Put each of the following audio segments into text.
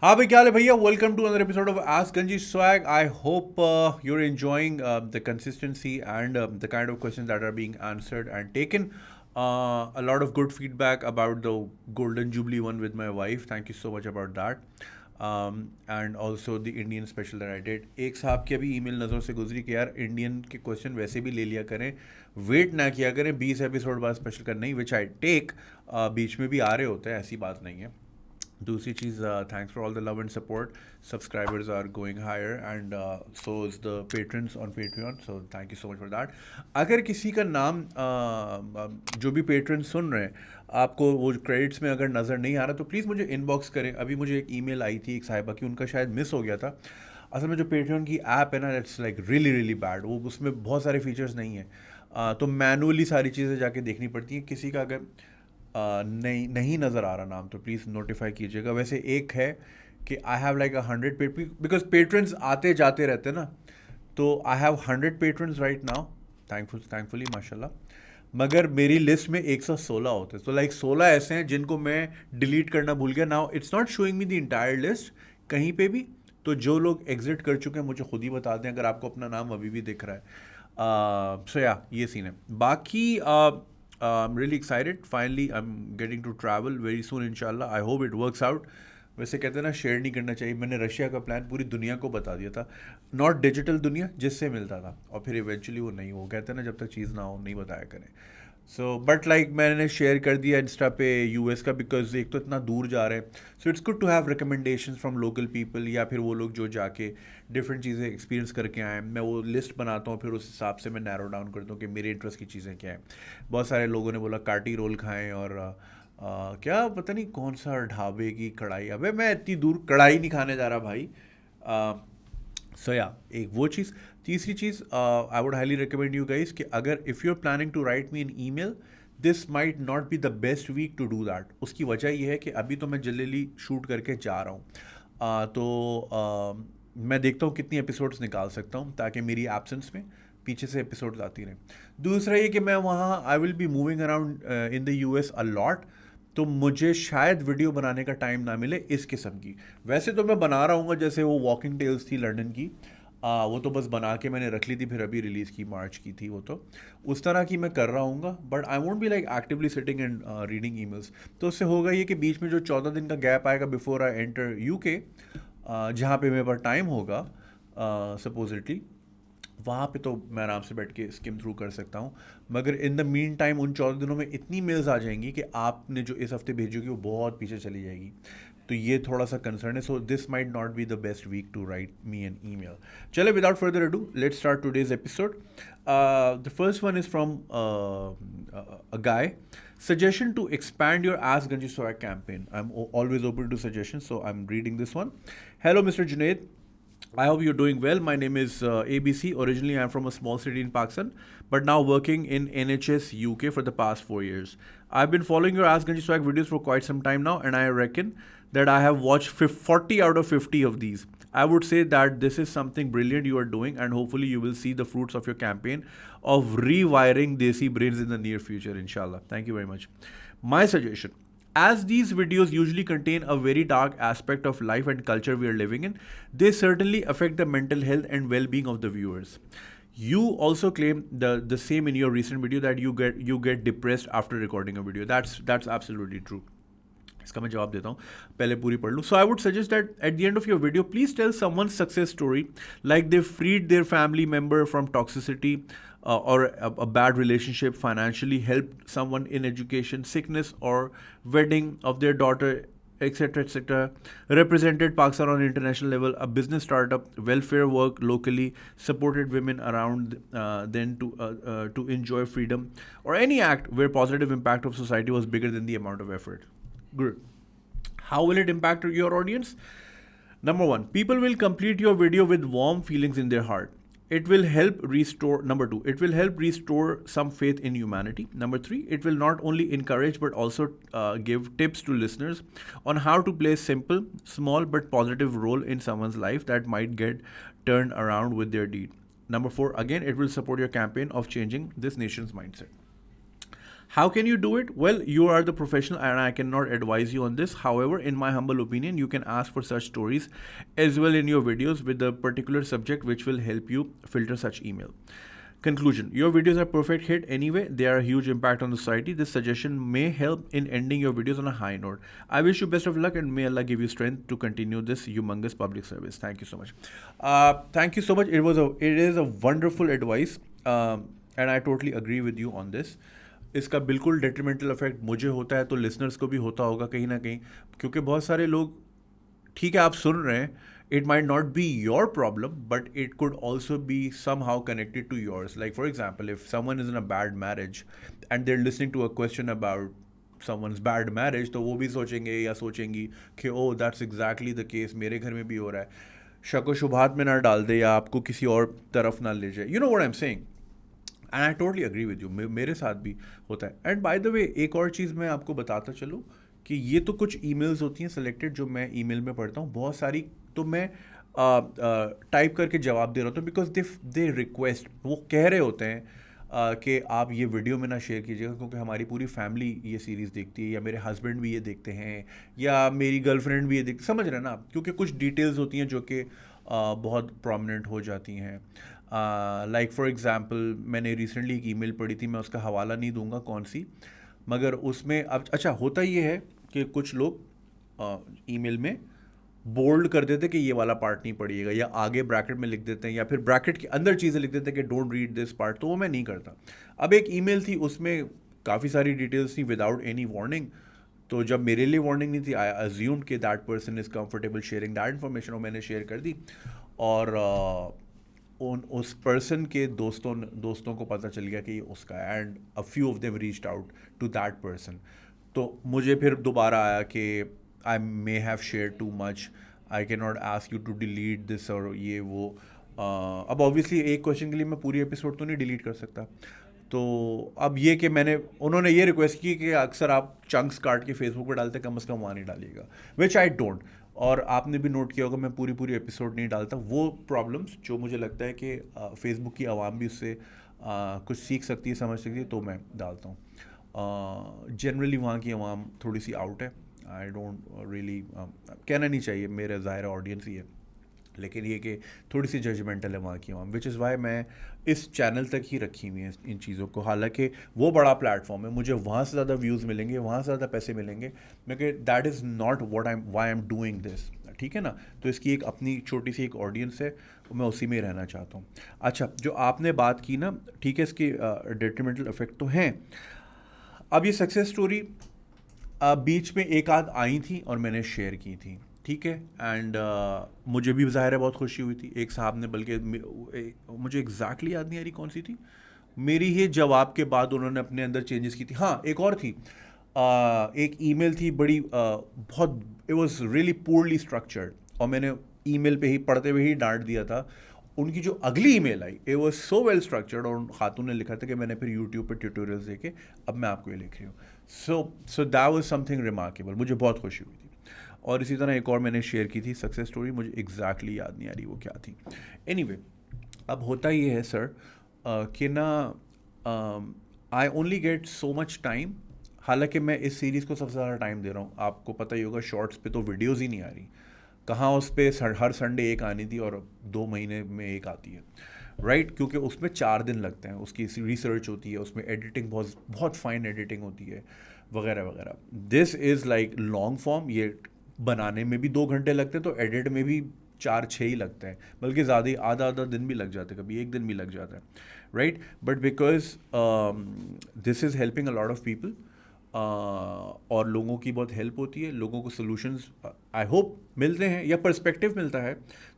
हाँ भाई, क्या हाल है भैया? Welcome to another episode of Ask Ganji Swag. I hope you're enjoying the consistency and the kind of questions that are being answered and taken. A lot of good feedback about the Golden Jubilee one with my wife. Thank you so much about that. And also the Indian special that I did. एक साहब की अभी email नज़रों से गुजरी कि यार Indian के क्वेश्चन वैसे भी ले लिया करें, वेट ना किया करें 20 एपिसोड बाद स्पेशल कर, नहीं विच आई टेक, बीच में भी आ रहे होते हैं, ऐसी बात नहीं है. दूसरी चीज़, thanks for all the love and support. Subscribers are going higher and so is the patrons on Patreon, so thank you so much for that. अगर किसी का नाम जो भी पेट्रन सुन रहे हैं, आपको वो क्रेडिट्स में अगर नज़र नहीं आ रहा तो प्लीज़ मुझे इनबॉक्स करें. अभी मुझे एक ईमेल आई थी एक साहिबा की, उनका शायद मिस हो गया था. असल में जो पेट्रियन की ऐप है ना, it's like really really bad. वो उसमें बहुत सारे फीचर्स नहीं है, तो मैनुअली सारी चीज़ें जाके देखनी पड़ती हैं. किसी का अगर नहीं नहीं नज़र आ रहा नाम तो प्लीज़ नोटिफाई कीजिएगा. वैसे एक है कि I have like 100 because patrons आते जाते रहते हैं ना, तो I have 100 patrons right now, thankfully माशाल्लाह. मगर मेरी लिस्ट में 116 होते हैं, तो लाइक 16 ऐसे हैं जिनको मैं डिलीट करना भूल गया. Now it's not showing me the entire list कहीं पे भी. तो जो लोग एग्जिट कर चुके हैं मुझे खुद ही बता दें अगर आपको अपना नाम अभी भी दिख रहा है. सो या ये सीन है. बाकी I'm really excited. Finally, I'm getting to travel very soon, inshallah. I hope it works out. वैसे कहते हैं ना, शेयर नहीं करना चाहिए. मैंने रशिया का प्लान पूरी दुनिया को बता दिया था, नॉट डिजिटल दुनिया जिससे मिलता था, और फिर इवेंचुअली वो नहीं हो. कहते हैं ना, जब तक चीज़ ना हो नहीं बताया करें. सो बट लाइक मैंने शेयर कर दिया इंस्टा पे यूएस का, बिकॉज एक तो इतना दूर जा रहे हैं. So it's good to have recommendation from local people, या फिर वो लोग जो जाके डिफरेंट चीज़ें एक्सपीरियंस करके आए हैं. मैं वो लिस्ट बनाता हूँ, फिर उस हिसाब से मैं नैरो डाउन करता हूँ कि मेरे इंटरेस्ट की चीज़ें क्या हैं. बहुत सारे लोगों ने बोला काटी रोल खाएं, और क्या पता नहीं कौन सा ढाबे की कढ़ाई. अबे मैं इतनी दूर कढ़ाई नहीं खाने जा रहा भाई. सो या एक वो चीज़. तीसरी चीज़, I would highly recommend you guys कि अगर if you are planning to write me an email, this might not be the best week to do that. उसकी वजह यह है कि अभी तो मैं जल्दी शूट करके जा रहा हूँ. मैं देखता हूँ कितनी एपिसोड्स निकाल सकता हूँ ताकि मेरी एब्सेंस में पीछे से एपिसोड्स आती रहें. दूसरा ये कि मैं वहाँ I will be moving around in the US a lot, तो मुझे शायद वीडियो बनाने का टाइम ना मिले इस किस्म की. वैसे तो मैं बना रहा हूँ, जैसे वो वॉकिंग टेल्स थी लंदन की, वो तो बस बना के मैंने रख ली थी, फिर अभी रिलीज़ की, मार्च की थी वो, तो उस तरह की मैं कर रहा हूँ. But I won't be like actively sitting and reading emails. तो उससे होगा ये कि बीच में जो 14 दिन का गैप आएगा बिफोर आई एंटर यूके, जहाँ पे मेरे पास टाइम होगा सपोजिटली, वहाँ पे तो मैं आराम से बैठ के स्किम थ्रू कर सकता हूँ. मगर इन द मीन टाइम उन 14 दिनों में इतनी मेल्स आ जाएंगी कि आपने जो इस हफ्ते भेजोगी वो बहुत पीछे चली जाएगी. तो ये थोड़ा सा कंसर्न है. So this might not be the best week to write me an email. चले, without further ado, let's start today's episode. The first one is from a guy. Suggestion to expand your Ask Ganji Swag campaign. I'm always open to suggestions, so I'm reading this one. Hello, Mr. Junaid. I hope you're doing well. My name is ABC. Originally, I'm from a small city in Pakistan, but now working in NHS UK for the past 4 years. I've been following your Ask Ganji Swag videos for quite some time now, and I reckon that I have watched 40 out of 50 of these. I would say that this is something brilliant you are doing, and hopefully you will see the fruits of your campaign of rewiring Desi brains in the near future, inshallah. Thank you very much. My suggestion: as these videos usually contain a very dark aspect of life and culture we are living in, they certainly affect the mental health and well-being of the viewers. You also claim the same in your recent video that you get depressed after recording a video. That's absolutely true. इसका मैं जवाब देता हूँ, पहले पूरी पढ़ लूँ. So I would suggest that at the end of your video please tell someone success story, like they freed their family member from toxicity or a bad relationship, financially helped someone in education, sickness, or wedding of their daughter, etc., etc. Represented Pakistan on international level, a business startup, welfare work locally, supported women around then to enjoy freedom, or any act where positive impact of society was bigger than the amount of effort. Good. How will it impact your audience? Number one, people will complete your video with warm feelings in their heart. It will help restore. Number two, it will help restore some faith in humanity. Number three, it will not only encourage but also give tips to listeners on how to play a simple, small but positive role in someone's life that might get turned around with their deed. Number four, again, it will support your campaign of changing this nation's mindset. How can you do it? Well, you are the professional and I cannot advise you on this. However, in my humble opinion, you can ask for such stories as well in your videos with the particular subject which will help you filter such email. Conclusion: your videos are perfect hit anyway. They are a huge impact on the society. This suggestion may help in ending your videos on a high note. I wish you best of luck and may Allah give you strength to continue this humongous public service. Thank you so much. Thank you so much. It is a wonderful advice, and I totally agree with you on this. इसका बिल्कुल detrimental effect मुझे होता है तो listeners को भी होता होगा कहीं ना कहीं, क्योंकि बहुत सारे लोग, ठीक है आप सुन रहे हैं, it might not be your problem, but it could also be somehow connected to yours. Like for example, if someone is in a bad marriage and they're listening to a question about someone's bad marriage, तो वो भी सोचेंगे या सोचेंगी कि oh that's exactly the case, मेरे घर में भी हो रहा है, शक व शुबहात में ना डाल दे या आपको किसी और तरफ ना ले जाए. You know what I'm saying? And I totally agree with you, मेरे साथ भी होता है. एंड बाय द वे एक और चीज़ मैं आपको बताता चलूँ कि ये तो कुछ ईमेल्स होती हैं सेलेक्टेड जो मैं ईमेल में पढ़ता हूँ, बहुत सारी तो मैं टाइप करके जवाब दे रहा होता हूँ, बिकॉज दे रिक्वेस्ट, वो कह रहे होते हैं कि आप ये वीडियो में ना शेयर कीजिएगा क्योंकि हमारी पूरी फैमिली ये सीरीज़ देखती है, या मेरे हस्बैंड भी ये देखते हैं, या मेरी गर्लफ्रेंड भी ये देखती, समझ रहे हैं ना आप, क्योंकि कुछ डिटेल्स होती हैं जो कि बहुत प्रोमिनेंट हो जाती हैं. लाइक फॉर एग्ज़ाम्पल मैंने रिसेंटली एक ईमेल पढ़ी थी, मैं उसका हवाला नहीं दूंगा कौन सी, मगर उसमें अब अच्छा होता ये है कि कुछ लोग ईमेल में बोल्ड कर देते कि ये वाला पार्ट नहीं पढ़िएगा, या आगे ब्रैकेट में लिख देते हैं, या फिर ब्रैकेट के अंदर चीज़ें लिख देते हैं कि डोंट रीड दिस पार्ट, तो वो मैं नहीं करता. अब एक ईमेल थी उसमें काफ़ी सारी डिटेल्स थी विदाउट एनी वार्निंग, तो जब मेरे लिए वार्निंग नहीं थी आई अज्यूम्ड कि that person is comfortable sharing that information, और मैंने शेयर कर दी. और उस पर्सन के दोस्तों को पता चल गया कि ये उसका है, and a few of them reached out to that person. तो मुझे फिर दोबारा आया कि I may have share too much, I can not ask you to delete this और ये वो. अब ऑब्वियसली एक क्वेश्चन के लिए मैं पूरी एपिसोड तो नहीं डिलीट कर सकता, तो अब ये कि उन्होंने ये रिक्वेस्ट की कि अक्सर आप चंक्स काट के फेसबुक पर डालते, कम से कम वहाँ नहीं डालिएगा, विच आई डोंट. और आपने भी नोट किया होगा मैं पूरी एपिसोड नहीं डालता. वो प्रॉब्लम्स जो मुझे लगता है कि फेसबुक की आवाम भी उससे कुछ सीख सकती है, समझ सकती है, तो मैं डालता हूँ. जनरली वहाँ की आवाम थोड़ी सी आउट है, आई डोंट रियली, कहना नहीं चाहिए, मेरा ज़ाहिर ऑडियंस ही है, लेकिन ये कि थोड़ी सी जजमेंटल है वहाँ की आवाम, विच इज़ वाई मैं इस चैनल तक ही रखी हुई है इन चीज़ों को. हालांकि वो बड़ा प्लेटफॉर्म है, मुझे वहाँ से ज़्यादा व्यूज़ मिलेंगे, वहाँ से ज़्यादा पैसे मिलेंगे, क्योंकि that is not what I am doing this, ठीक है ना. तो इसकी एक अपनी छोटी सी एक ऑडियंस है, मैं उसी में रहना चाहता हूँ. अच्छा, जो आपने बात की ना, ठीक है, इसके डेट्रीमेंटल इफेक्ट तो हैं. अब ये सक्सेस स्टोरी बीच में एक आध आई थी और मैंने शेयर की थी, ठीक है, एंड मुझे भी ज़ाहिर है बहुत खुशी हुई थी. एक साहब ने, बल्कि मुझे एग्जैक्टली याद नहीं आ रही कौन सी थी, मेरी ही जवाब के बाद उन्होंने अपने अंदर चेंजेस की थी. हाँ, एक और थी, एक ईमेल थी बड़ी बहुत, it was really poorly structured, और मैंने ईमेल पे ही पढ़ते हुए ही डांट दिया था. उनकी जो अगली email I, it was so well structured, और खातून ने लिखा था कि मैंने फिर यूट्यूब पे ट्यूटोरियल्स देखे, अब मैं आपको ये लिख रही हूँ. So that was something remarkable, मुझे बहुत खुशी हुई थी. और इसी तरह एक और मैंने शेयर की थी सक्सेस स्टोरी, मुझे एग्जैक्टली याद नहीं आ रही वो क्या थी. एनीवे, अब होता ये है सर कि ना I only get so much time. हालांकि मैं इस सीरीज़ को सबसे ज़्यादा टाइम दे रहा हूँ, आपको पता ही होगा, शॉर्ट्स पे तो वीडियोज़ ही नहीं आ रही, कहाँ उस पर हर संडे एक आनी थी और 2 महीने में एक आती है, राइट, क्योंकि उसमें 4 दिन लगते हैं, उसकी रिसर्च होती है, उसमें एडिटिंग बहुत फाइन एडिटिंग होती है, वगैरह वगैरह. This is like long form, ये बनाने में भी 2 घंटे लगते हैं, तो एडिट में भी 4-6 ही लगते हैं, बल्कि ज़्यादा ही, आधा दिन भी लग जाते हैं, कभी 1 दिन भी लग जाता है, right. But because this is helping a lot of people, और लोगों की बहुत हेल्प होती है, लोगों को सोल्यूशंस आई होप मिलते हैं या पर्सपेक्टिव मिलता है,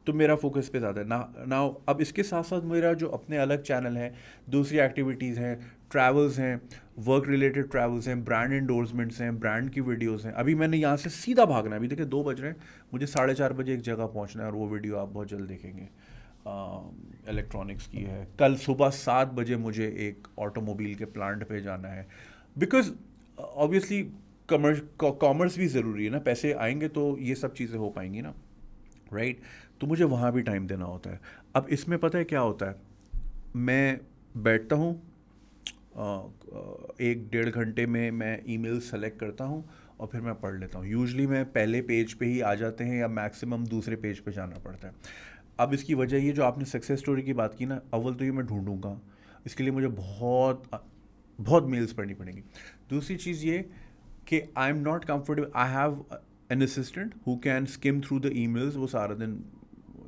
तो मेरा फोकस पे ज़्यादा है ना. अब इसके साथ साथ मेरा जो अपने अलग चैनल है, दूसरी एक्टिविटीज़ हैं, ट्रैवल्स हैं, वर्क रिलेटेड ट्रैवल्स हैं, ब्रांड इंडोर्समेंट्स हैं, ब्रांड की वीडियोस हैं. अभी मैंने यहाँ से सीधा भागना है, अभी देखिए 2 बज रहे हैं, मुझे 4:30 बजे एक जगह पहुँचना है, और वो वीडियो आप बहुत जल्द देखेंगे. इलेक्ट्रॉनिक्स की है. कल सुबह 7 बजे मुझे एक ऑटोमोबाइल के प्लांट पे जाना है, बिकॉज ऑब्वियसली कॉमर्स भी ज़रूरी है ना, पैसे आएंगे तो ये सब चीज़ें हो पाएंगी ना, राइट. तो मुझे वहाँ भी टाइम देना होता है. अब इसमें पता है क्या होता है, मैं बैठता हूँ, एक डेढ़ घंटे में मैं ईमेल सेलेक्ट करता हूँ और फिर मैं पढ़ लेता हूँ। यूजुअली मैं पहले पेज पे ही आ जाते हैं या मैक्सिमम दूसरे पेज पे जाना पड़ता है। अब इसकी वजह ये जो आपने सक्सेस स्टोरी की बात की ना, अव्वल तो ये मैं ढूंढूंगा, इसके लिए मुझे बहुत मेल्स पढ़नी पड़ेंगी। दूसरी चीज़ ये कि I am not comfortable, I have an assistant who can skim through the emails. वो सारा दिन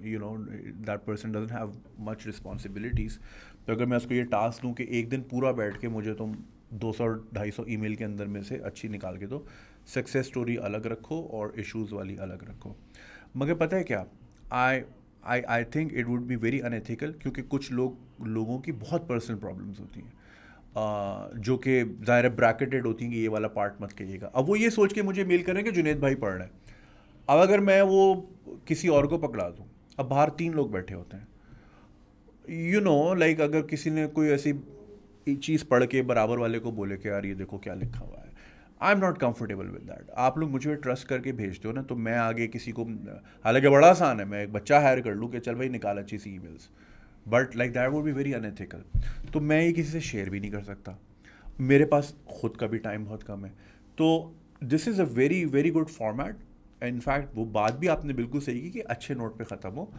that person doesn't have much responsibilities. तो अगर मैं उसको ये टास्क दूँ कि एक दिन पूरा बैठ के मुझे तुम 200-250 ईमेल के अंदर में से अच्छी निकाल के दो, सक्सेस स्टोरी अलग रखो और इश्यूज़ वाली अलग रखो। मगर पता है क्या, I think it would be very unethical, क्योंकि कुछ लोगों की बहुत पर्सनल प्रॉब्लम्स होती हैं जो कि ज़ाहिर ब्रैकेटेड होती हैं कि ये वाला पार्ट मत कहिएगा। अब वो ये सोच के मुझे मेल करें कि जुनेद भाई पढ़ रहे हैं। अब अगर मैं वो किसी और को पकड़ा दूँ, अब बाहर 3 लोग बैठे होते हैं, लाइक अगर किसी ने कोई ऐसी चीज़ पढ़ के बराबर वाले को बोले कि यार ये देखो क्या लिखा हुआ है, I am not comfortable with that. आप लोग मुझे ट्रस्ट करके भेजते हो ना, तो मैं आगे किसी को, हालांकि बड़ा आसान है, मैं एक बच्चा हायर कर लूँ कि चल भाई निकाल अच्छी सी emails, but like that would be very unethical. तो मैं ये किसी से शेयर भी नहीं कर सकता, मेरे पास खुद का भी टाइम बहुत कम है। तो this is a very very good format. In fact वो बात भी आपने बिल्कुल सही की कि अच्छे नोट पे ख़त्म हो,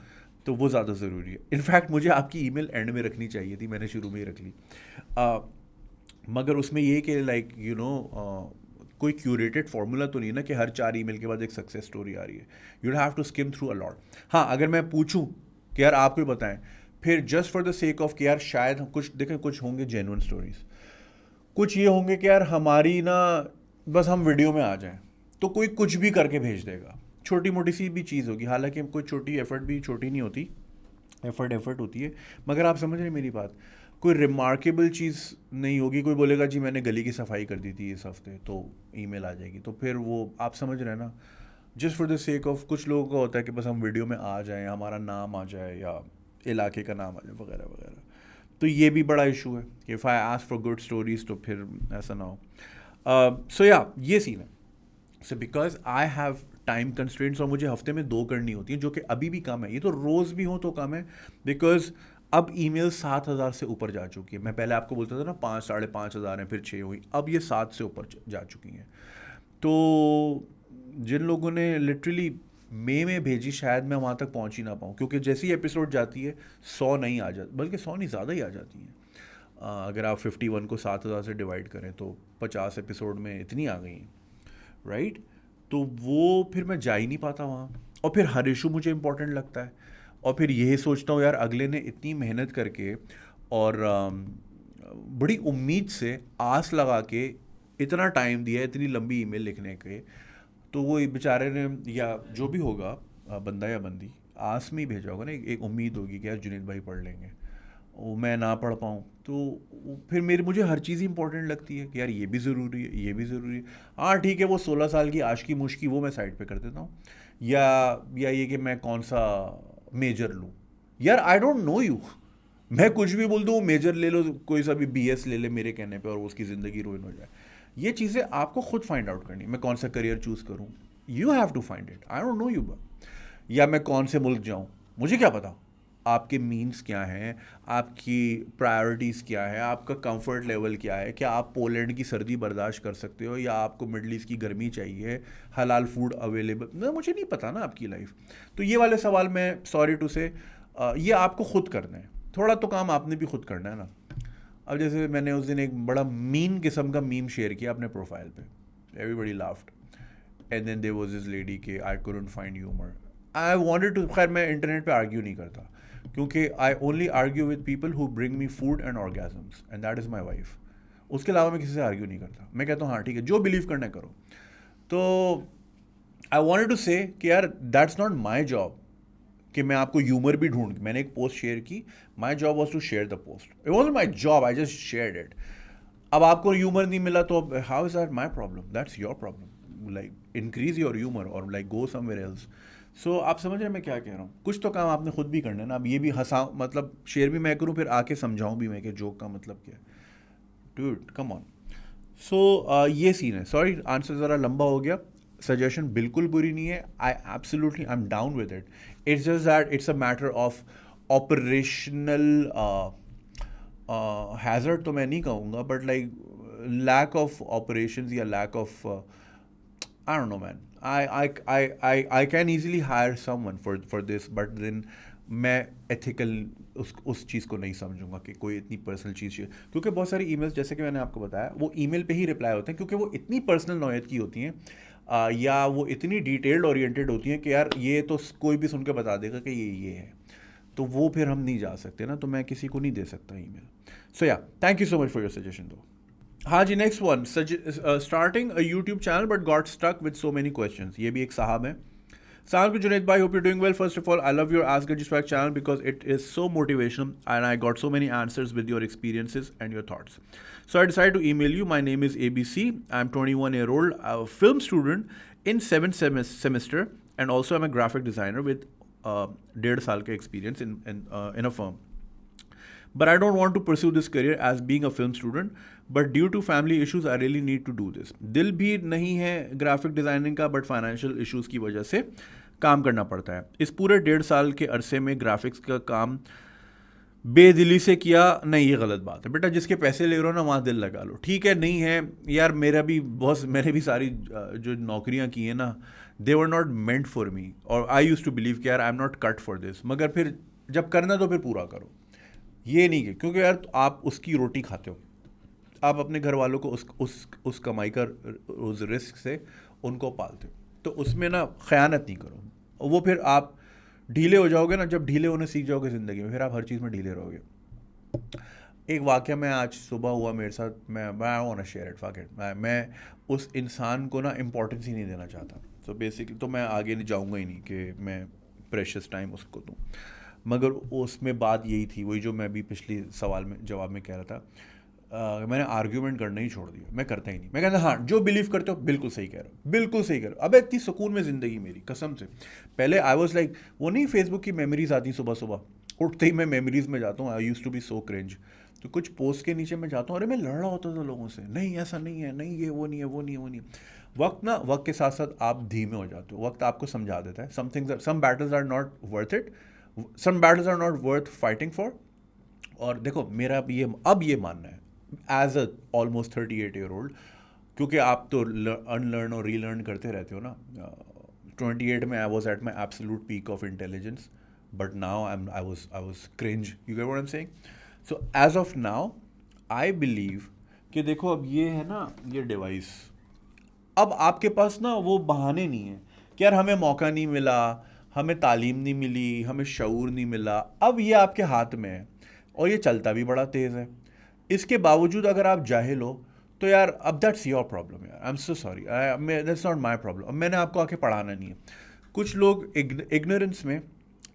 तो वो ज़्यादा ज़रूरी है। इनफैक्ट मुझे आपकी ईमेल एंड में रखनी चाहिए थी, मैंने शुरू में ही रख ली। मगर उसमें ये कि लाइक कोई क्यूरेटेड फार्मूला तो नहीं ना कि हर 4 ईमेल के बाद एक सक्सेस स्टोरी आ रही है। You have to skim through a lot. हाँ, अगर मैं पूछूं कि यार आपको बताएं, फिर just for the sake of कि यार शायद हम कुछ देखें, कुछ होंगे जेन्युइन स्टोरीज, कुछ ये होंगे कि यार हमारी ना बस हम वीडियो में आ जाएं, तो कोई कुछ भी करके भेज देगा, छोटी मोटी सी भी चीज़ होगी, हालांकि कोई छोटी एफर्ट भी छोटी नहीं होती, एफर्ट होती है। मगर आप समझ रहे हैं मेरी बात, कोई रिमार्केबल चीज़ नहीं होगी। कोई बोलेगा जी मैंने गली की सफाई कर दी थी इस हफ्ते, तो ईमेल आ जाएगी, तो फिर वो आप समझ रहे हैं ना, just for the sake of, कुछ लोगों का होता है कि बस हम वीडियो में आ जाएं, हमारा नाम आ जाए या इलाके का नाम आ जाए वगैरह वगैरह। तो ये भी बड़ा इशू है कि if I ask for good stories तो फिर ऐसा ना हो। सो या ये सीन है। So because I have time constraints और मुझे हफ्ते में 2 करनी होती हैं, जो कि अभी भी कम है, ये तो रोज़ भी हो तो कम है, बिकॉज अब ईमेल 7,000 से ऊपर जा चुकी है। मैं पहले आपको बोलता था ना 5-5,500 हैं, फिर 6 हुई, अब ये 7 से ऊपर जा चुकी हैं। तो जिन लोगों ने लिटरली मई में भेजी, शायद मैं वहाँ तक पहुँच ही ना पाऊँ, क्योंकि जैसी एपिसोड जाती है 100 नहीं आ जाती, बल्कि 100 नहीं ज़्यादा ही आ जाती हैं। अगर आप 51 को 7,000 से डिवाइड करें तो 50 एपिसोड में इतनी आ गई हैं, राइट? तो वो फिर मैं जा ही नहीं पाता वहाँ, और फिर हर इशू मुझे इम्पोर्टेंट लगता है, और फिर यही सोचता हूँ यार अगले ने इतनी मेहनत करके और बड़ी उम्मीद से आस लगा के इतना टाइम दिया, इतनी लंबी ईमेल लिखने के, तो वो बेचारे ने या जो भी होगा बंदा या बंदी आस में ही भेजा होगा ना, एक उम्मीद होगी कि यार जुनेद भाई पढ़ लेंगे, वो मैं ना पढ़ पाऊँ तो फिर मुझे हर चीज़ इंपॉर्टेंट लगती है कि यार ये भी ज़रूरी है, ये भी ज़रूरी है। हाँ ठीक है, वो 16 साल की आशिकी मुश्की वो मैं साइड पे कर देता हूँ, या ये कि मैं कौन सा मेजर लूँ। यार आई डोंट नो यू, मैं कुछ भी बोल दूँ मेजर ले लो, कोई सा भी BS ले ले मेरे कहने पे, और उसकी ज़िंदगी रुइन हो जाए। ये चीज़ें आपको खुद फाइंड आउट करनी, मैं कौन सा करियर चूज़ करूँ, you have to find it, I don't know you. या मैं कौन से मुल्क जाऊँ, मुझे क्या पता, आपके मीन्स क्या हैं, आपकी प्रायोरिटीज़ क्या है, आपका कंफर्ट लेवल क्या है, क्या आप पोलैंड की सर्दी बर्दाश्त कर सकते हो या आपको मिडल ईस्ट की गर्मी चाहिए, हलाल फूड अवेलेबल, ना मुझे नहीं पता ना आपकी लाइफ। तो ये वाले सवाल मैं सॉरी टू से ये आपको खुद करना है, थोड़ा तो काम आपने भी खुद करना है ना। अब जैसे मैंने उस दिन एक बड़ा मीन किस्म का मीम शेयर किया अपने प्रोफाइल पे, everybody laughed, and then there was this lady के I couldn't find humour, I wanted to, खैर मैं इंटरनेट पे आर्ग्यू नहीं करता, क्योंकि I only argue with people who bring me food and orgasms, and that is my wife. उसके अलावा मैं किसी से आर्ग्यू नहीं करता, मैं कहता हूँ हाँ ठीक है, जो बिलीव करना है करो। तो आई वांटेड टू से कि यार दैट्स नॉट माई जॉब कि मैं आपको ह्यूमर भी ढूंढ, मैंने एक पोस्ट शेयर की, my job was to share the post, it was my job, I just shared it. अब आपको ह्यूमर नहीं मिला तो how is that my problem, that's your problem, like increase your humour और like go somewhere else. So आप समझ रहे हैं मैं क्या कह रहा हूँ, कुछ तो काम आपने खुद भी करना है ना। अब ये भी हंसा, मतलब शेयर भी मैं करूँ फिर आके समझाऊँ भी मैं कि जोक का मतलब क्या है, डूड कम ऑन। सो ये सीन है, सॉरी आंसर ज़रा लंबा हो गया, सजेशन बिल्कुल बुरी नहीं है, I absolutely I am down with it, it's just that it's a matter of operational hazard तो मैं नहीं कहूँगा, but like lack of operations या lack of I don't know, man. I can easily hire someone for this, but then मैं ethical उस चीज़ को नहीं समझूंगा कि कोई इतनी पर्सनल चीज़ है, क्योंकि बहुत सारी ईमेल्स जैसे कि मैंने आपको बताया वो ईमेल पे ही रिप्लाई होते हैं, क्योंकि वो इतनी पर्सनल नौयत की होती हैं, या वो इतनी डिटेल्ड ओरिएंटेड होती हैं कि यार ये तो कोई भी सुन के बता देगा कि ये है, तो वो फिर हम नहीं जा सकते ना, तो मैं किसी को नहीं दे सकता email. So yeah, thank you so much for your suggestion दो. हाँ जी, next one, starting a YouTube channel but got stuck with so many questions. ये भी एक साहब है. Sounds good, Junaid bhai. Hope you're doing well. First of all, I love your Ask Gurji Swag channel because it is so motivational and I got so many answers with your experiences and your thoughts. So I decided to email you. My name is ABC. I'm 21-year-old, a film student in 7th semester, and also I'm a graphic designer with 1.5 साल का experience in a firm. But I don't want to pursue this career as being a film student, but due to family issues I really need to do this. दिल भी नहीं है graphic designing का, but financial issues की वजह से काम करना पड़ता है. इस पूरे 1.5 साल के अरसे में ग्राफिक्स का काम बेदिली से किया नहीं, ये गलत बात है बेटा. जिसके पैसे ले रहे हो ना वहाँ दिल लगा लो. ठीक है, नहीं है यार, मैंने भी सारी जो नौकरियाँ की हैं ना, दे were not meant for me, और आई यूज़ टू बिलीव कि यार I am not cut for this. मगर फिर जब करना तो फिर पूरा करो, ये नहीं कि क्योंकि यार आप उसकी रोटी खाते हो, आप अपने घर वालों को उस कमाई का उस रिस्क से उनको पालते हो, तो उसमें ना ख़यानत नहीं करो. वो फिर आप ढीले हो जाओगे ना, जब ढीले होने सीख जाओगे ज़िंदगी में, फिर आप हर चीज़ में ढीले रहोगे. एक वाक़या मैं आज सुबह हुआ मेरे साथ, मैं want to share it, fuck it. मैं उस इंसान को ना इम्पोर्टेंस ही नहीं देना चाहता. तो बेसिकली तो मैं आगे नहीं जाऊँगा ही नहीं कि मैं प्रेशियस टाइम उसको दूँ, मगर उसमें बात यही थी, वही जो मैं भी पिछले सवाल में जवाब में कह रहा था. मैंने आर्ग्यूमेंट करना ही छोड़ दिया, मैं करता ही नहीं. मैं कहता हाँ, जो बिलीव करते हो बिल्कुल सही कह रहे हो, बिल्कुल सही कह रहे हो. अबे इतनी सुकून में ज़िंदगी मेरी, कसम से. पहले आई वॉज लाइक, वो नहीं फेसबुक की मेमोरीज आती सुबह सुबह उठते ही मैं मेमोरीज में जाता हूँ. I use to be so cringe. तो कुछ पोस्ट के नीचे मैं जाता हूँ, अरे मैं लड़ रहा होता था लोगों से, नहीं ऐसा नहीं है, नहीं ये वो नहीं है, वो नहीं है, वो नहीं है. वक्त के साथ साथ आप धीमे हो जाते हो, वक्त आपको समझा देता है. Some battles are not worth it, some battles are not worth fighting for. और देखो, मेरा अब ये मानना है एज अ ऑलमोस्ट 38-year-old, क्योंकि आप तो अनलर्न और रीलर्न करते रहते हो ना. 28 में I was at my absolute peak of intelligence, but now I was cringe. You get what I am saying? So as of now I believe कि देखो, अब ये है ना, ये डिवाइस, अब आपके पास ना वो बहाने नहीं है कि यार हमें मौका नहीं मिला, हमें तालीम नहीं मिली, हमें शऊर नहीं मिला. अब ये आपके हाथ में है और ये चलता भी बड़ा तेज़ है. इसके बावजूद अगर आप जाहिल हो तो यार, अब दैट्स योर प्रॉब्लम यार. I am so sorry, that's not my problem. अब मैंने आपको आके पढ़ाना नहीं है. कुछ लोग इग्नोरेंस में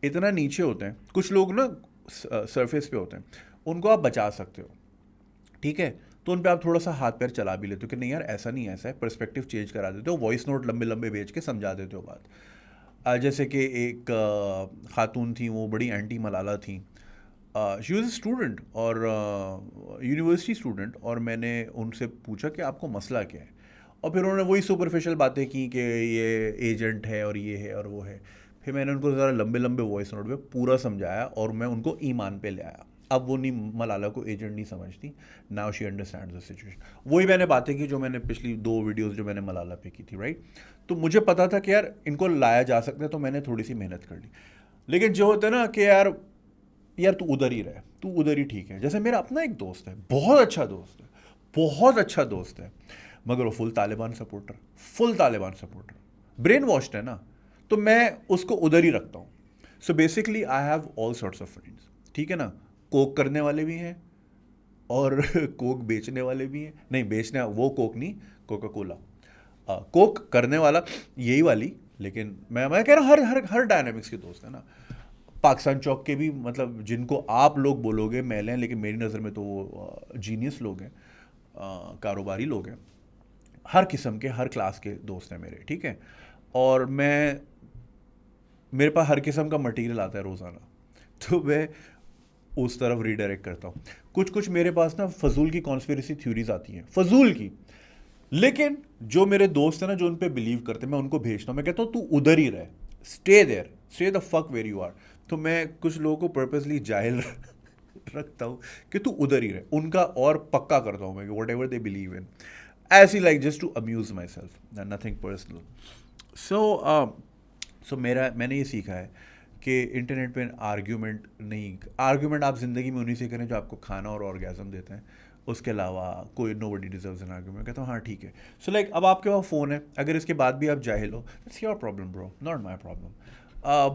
इतना नीचे होते हैं, कुछ लोग ना सरफेस पे होते हैं, उनको आप बचा सकते हो. ठीक है, तो उन पर आप थोड़ा सा हाथ पैर चला भी लेते हो कि नहीं यार ऐसा नहीं, ऐसा है, पर्सपेक्टिव चेंज करा देते हो, वॉइस नोट लंबे लंबे भेज के समझा देते हो बात. जैसे कि एक खातून थी, वो बड़ी एंटी मलाला थी. शी वॉज ए स्टूडेंट और यूनिवर्सिटी स्टूडेंट, और मैंने उनसे पूछा कि आपको मसला क्या है, और फिर उन्होंने वही सुपरफिशियल बातें की कि ये एजेंट है और ये है और वो है. फिर मैंने उनको ज़रा लंबे लंबे वॉइस नोट पे पूरा समझाया और मैं उनको ईमान पे ले आया. अब वो नहीं, मलाला को एजेंट नहीं समझती. Now she understands the situation. वही मैंने बातें की जो मैंने पिछली 2 वीडियोस जो मैंने मलाला पे की थी, राइट. तो मुझे पता था कि यार इनको लाया जा सकता है, तो मैंने थोड़ी सी मेहनत कर ली. लेकिन जो होता है ना कि यार तू उधर ही रहे, तू उधर ही ठीक है. जैसे मेरा अपना एक दोस्त है, बहुत अच्छा दोस्त है, बहुत अच्छा दोस्त है, मगर वो full Taliban supporter, brainwashed है ना, तो मैं उसको उधर ही रखता हूँ. So basically I have all sorts of friends. ठीक है ना, कोक करने वाले भी हैं और कोक बेचने वाले भी हैं. नहीं, बेचने वो कोक नहीं, कोका कोला. कोक करने वाला यही वाली. लेकिन मैं कह रहा हूँ हर डायनामिक्स के दोस्त है ना. पाकिस्तान चौक के भी, मतलब जिनको आप लोग बोलोगे मैले हैं, लेकिन मेरी नज़र में तो वो जीनियस लोग हैं, कारोबारी लोग हैं. हर किस्म के, हर क्लास के दोस्त हैं मेरे. ठीक है, और मेरे पास हर किस्म का मटेरियल आता है रोज़ाना, तो मैं उस तरफ रीडायरेक्ट करता हूँ. कुछ मेरे पास ना फजूल की कॉन्स्पिरेसी थ्योरीज आती हैं, फजूल की. लेकिन जो मेरे दोस्त हैं ना, जो उन पे बिलीव करते हैं, मैं उनको भेजता हूँ. मैं कहता हूँ तू उधर ही रहे, stay the fuck where you are. तो मैं कुछ लोगों को पर्पसली जाहिल रखता हूँ कि तू उधर ही रहे, उनका और पक्का करता हूँ मैं कि whatever they believe in, ऐसी like just to amuse myself, nothing personal. सो मैंने ये सीखा है कि इंटरनेट पे आर्ग्यूमेंट आप ज़िंदगी में उन्हीं से करें जो आपको खाना और ऑर्गेज़म देते हैं, उसके अलावा कोई नोबडी डिजर्व्स एन आर्ग्यूमेंट. कहता हूँ हाँ ठीक है. सो लाइक अब आपके पास फ़ोन है, अगर इसके बाद भी आप जाहिल हो, that's your problem bro, not my problem.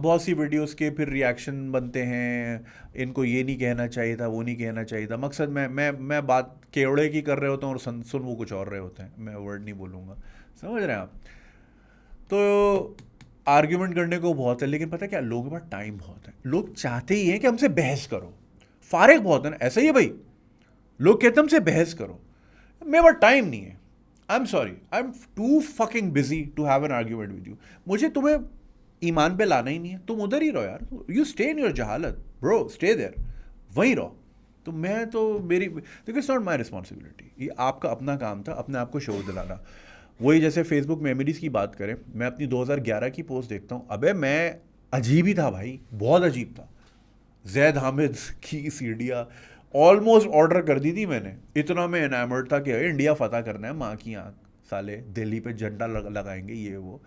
बहुत सी वीडियोस के फिर रिएक्शन बनते हैं, इनको ये नहीं कहना चाहिए था, वो नहीं कहना चाहिए था. मकसद मैं बात केवड़े की कर रहे होता हूँ और सुन वो कुछ और रहे होते हैं, मैं वर्ड नहीं बोलूँगा, समझ रहे हैं आप. तो आर्ग्यूमेंट करने को बहुत है, लेकिन पता है क्या, लोगों के पास टाइम बहुत है, लोग चाहते ही हैं कि हमसे बहस करो, फारिग बहुत है ना, ऐसा ही है भाई. लोग कहते हैं हमसे बहस करो, मेरे पास टाइम नहीं है. I am sorry, I am too fucking busy to have an argument with you. मुझे तुम्हें ईमान पे लाना ही नहीं है, तुम उधर ही रहो यार. यू स्टे इन योर जहालत ब्रो, स्टे देयर, वहीं रहो. तो मैं तो मेरी देखो, इट्स नॉट माई रिस्पॉन्सिबिलिटी, ये आपका अपना काम था अपने आप को शोर दिलाना. वही जैसे फेसबुक मेमोरीज़ की बात करें, मैं अपनी 2011 की पोस्ट देखता हूँ, अबे मैं अजीब ही था भाई, बहुत अजीब था. जैद हामिद की सीढ़ियाँ ऑलमोस्ट ऑर्डर कर दी थी मैंने, इतना मैं एनामर्ड था कि इंडिया फतह करना है, माँ की आँख, साले दिल्ली पे झंडा लगाएंगे ये वो.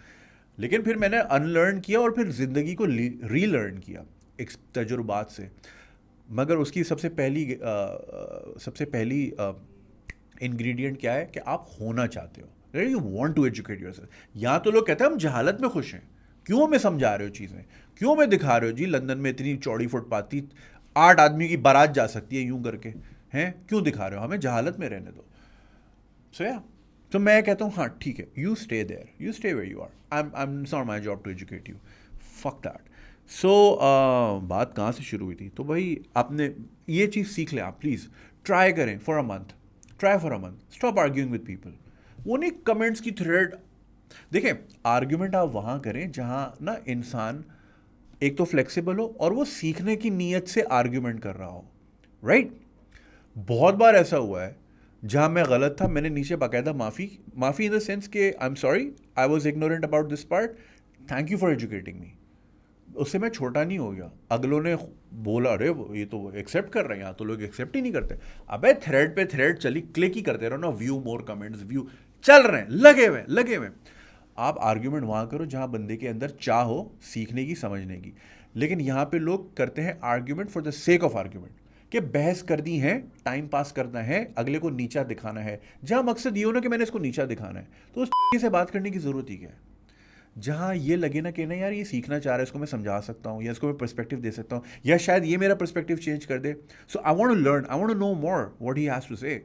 लेकिन फिर मैंने अनलर्न किया और फिर ज़िंदगी को रीलर्न किया एक तजुर्बात से. मगर उसकी सबसे पहली इंग्रेडिएंट क्या है कि आप होना चाहते हो, you want to educate yourself. यहाँ तो लोग कहते हैं हम जहालत में खुश हैं, क्यों हमें समझा रहे हो चीज़ें, क्यों हमें दिखा रहे हो जी लंदन में इतनी चौड़ी फुटपाथ थी, 8 आदमी की बारात जा सकती है यूं करके, हैं क्यों दिखा रहे हो, हमें जहालत में रहने दो. सो या तो मैं कहता हूँ हाँ ठीक है, you stay there, you stay where you are, I am it's not my job to educate you, fuck that. So बात कहाँ से शुरू हुई थी, तो भाई आपने ये चीज़ सीख लें आप प्लीज़, ट्राई करें for a month, stop arguing with people. वो नहीं कमेंट्स की थ्रेड, देखें आर्ग्यूमेंट आप वहाँ करें जहाँ ना इंसान एक तो फ्लेक्सिबल हो और वो सीखने की नीयत से आर्ग्यूमेंट कर रहा हो, राइट. बहुत बार ऐसा हुआ है जहाँ मैं गलत था, मैंने नीचे बाकायदा माफ़ी इन द सेंस कि I am sorry, I was ignorant about this part, thank you for educating me. उससे मैं छोटा नहीं हो गया. अगलों ने बोला अरे ये तो एक्सेप्ट कर रहे हैं, यहाँ तो लोग एक्सेप्ट ही नहीं करते. अबे थ्रेड पे थ्रेड चली, क्लिक ही करते रहो ना, व्यू मोर कमेंट्स, व्यू चल रहे हैं, लगे हुए. आप आर्ग्यूमेंट वहाँ करो जहाँ बंदे के अंदर चाह हो सीखने की, समझने की. लेकिन यहाँ पे लोग करते हैं argument for the sake of argument, कि बहस करनी है, टाइम पास करना है, अगले को नीचा दिखाना है. जहाँ मकसद ये हो ना कि मैंने इसको नीचा दिखाना है, तो उस से बात करने की ज़रूरत ही क्या है. जहाँ ये लगे ना कि नहीं यार ये सीखना चाह रहा है, इसको मैं समझा सकता हूँ, या इसको मैं पर्सपेक्टिव दे सकता हूँ, या शायद ये मेरा पर्सपेक्टिव चेंज कर दे. So I want to learn, I want to know more what he has to say,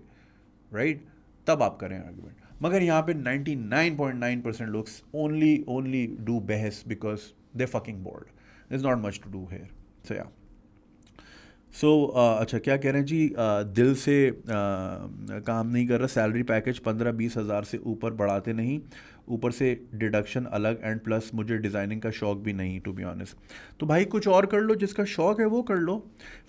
right. तब आप करें आर्ग्यूमेंट. मगर यहाँ पे 99.9% लोग ओनली डू बहस because they fucking bored. There is not much to do here. So yeah अच्छा क्या कह रहे हैं जी, दिल से काम नहीं कर रहा, सैलरी पैकेज 15-20 हज़ार से ऊपर बढ़ाते नहीं, ऊपर से डिडक्शन अलग, एंड प्लस मुझे डिज़ाइनिंग का शौक़ भी नहीं टू बी ऑनेस्ट. तो भाई कुछ और कर लो, जिसका शौक़ है वो कर लो.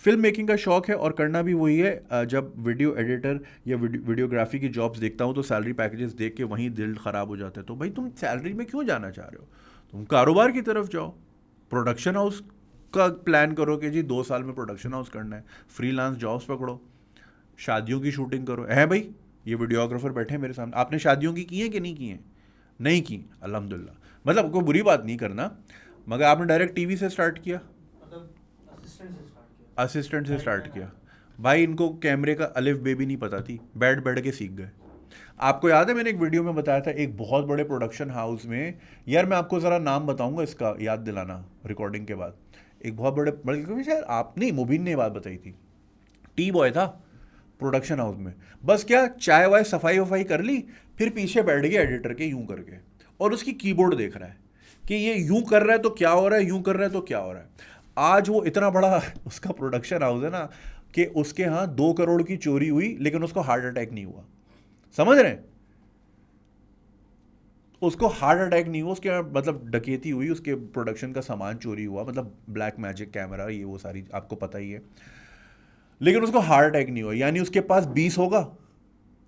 फिल्म मेकिंग का शौक़ है और करना भी वही है. जब वीडियो एडिटर या वीडियोग्राफी की जॉब्स देखता हूँ तो सैलरी पैकेजेस देख के वहीं दिल ख़राब हो जाता है. तो भाई तुम सैलरी में क्यों जाना चाह रहे हो, तुम कारोबार की तरफ जाओ, प्रोडक्शन हाउस का प्लान करो कि जी 2 साल में प्रोडक्शन हाउस करना है, फ्रीलांस जॉब्स पकड़ो, शादियों की शूटिंग करो. है भाई ये वीडियोग्राफर बैठे हैं मेरे सामने, आपने शादियों की हैं कि नहीं की हैं, नहीं की, अल्हम्दुलिल्लाह. मतलब कोई बुरी बात नहीं करना, मगर आपने डायरेक्ट टीवी से स्टार्ट किया, असिस्टेंट से स्टार्ट किया. भाई इनको कैमरे का अलिफ बे भी नहीं पता थी, बैठ के सीख गए. आपको याद है मैंने एक वीडियो में बताया था एक बहुत बड़े प्रोडक्शन हाउस में, यार मैं आपको ज़रा नाम बताऊंगा इसका, याद दिलाना रिकॉर्डिंग के बाद. एक बहुत बड़े शायद आप नहीं, मुबीन ने बात बताई थी, टी बॉय था प्रोडक्शन हाउस में. बस क्या चाय वाय सफाई वफाई कर ली, फिर पीछे बैठ गया एडिटर के यूं करके, और उसकी कीबोर्ड देख रहा है कि ये यूं कर रहा है तो क्या हो रहा है, यूं कर रहा है तो क्या हो रहा है. आज वो इतना बड़ा उसका प्रोडक्शन हाउस है ना कि उसके यहाँ 2 करोड़ की चोरी हुई लेकिन उसको हार्ट अटैक नहीं हुआ. समझ रहे हैं, उसको हार्ट अटैक नहीं हुआ, उसके मतलब डकैती हुई, उसके प्रोडक्शन का सामान चोरी हुआ, मतलब ब्लैक मैजिक कैमरा ये वो सारी आपको पता ही है, लेकिन उसको हार्ट अटैक नहीं हुआ. यानी उसके पास 20 होगा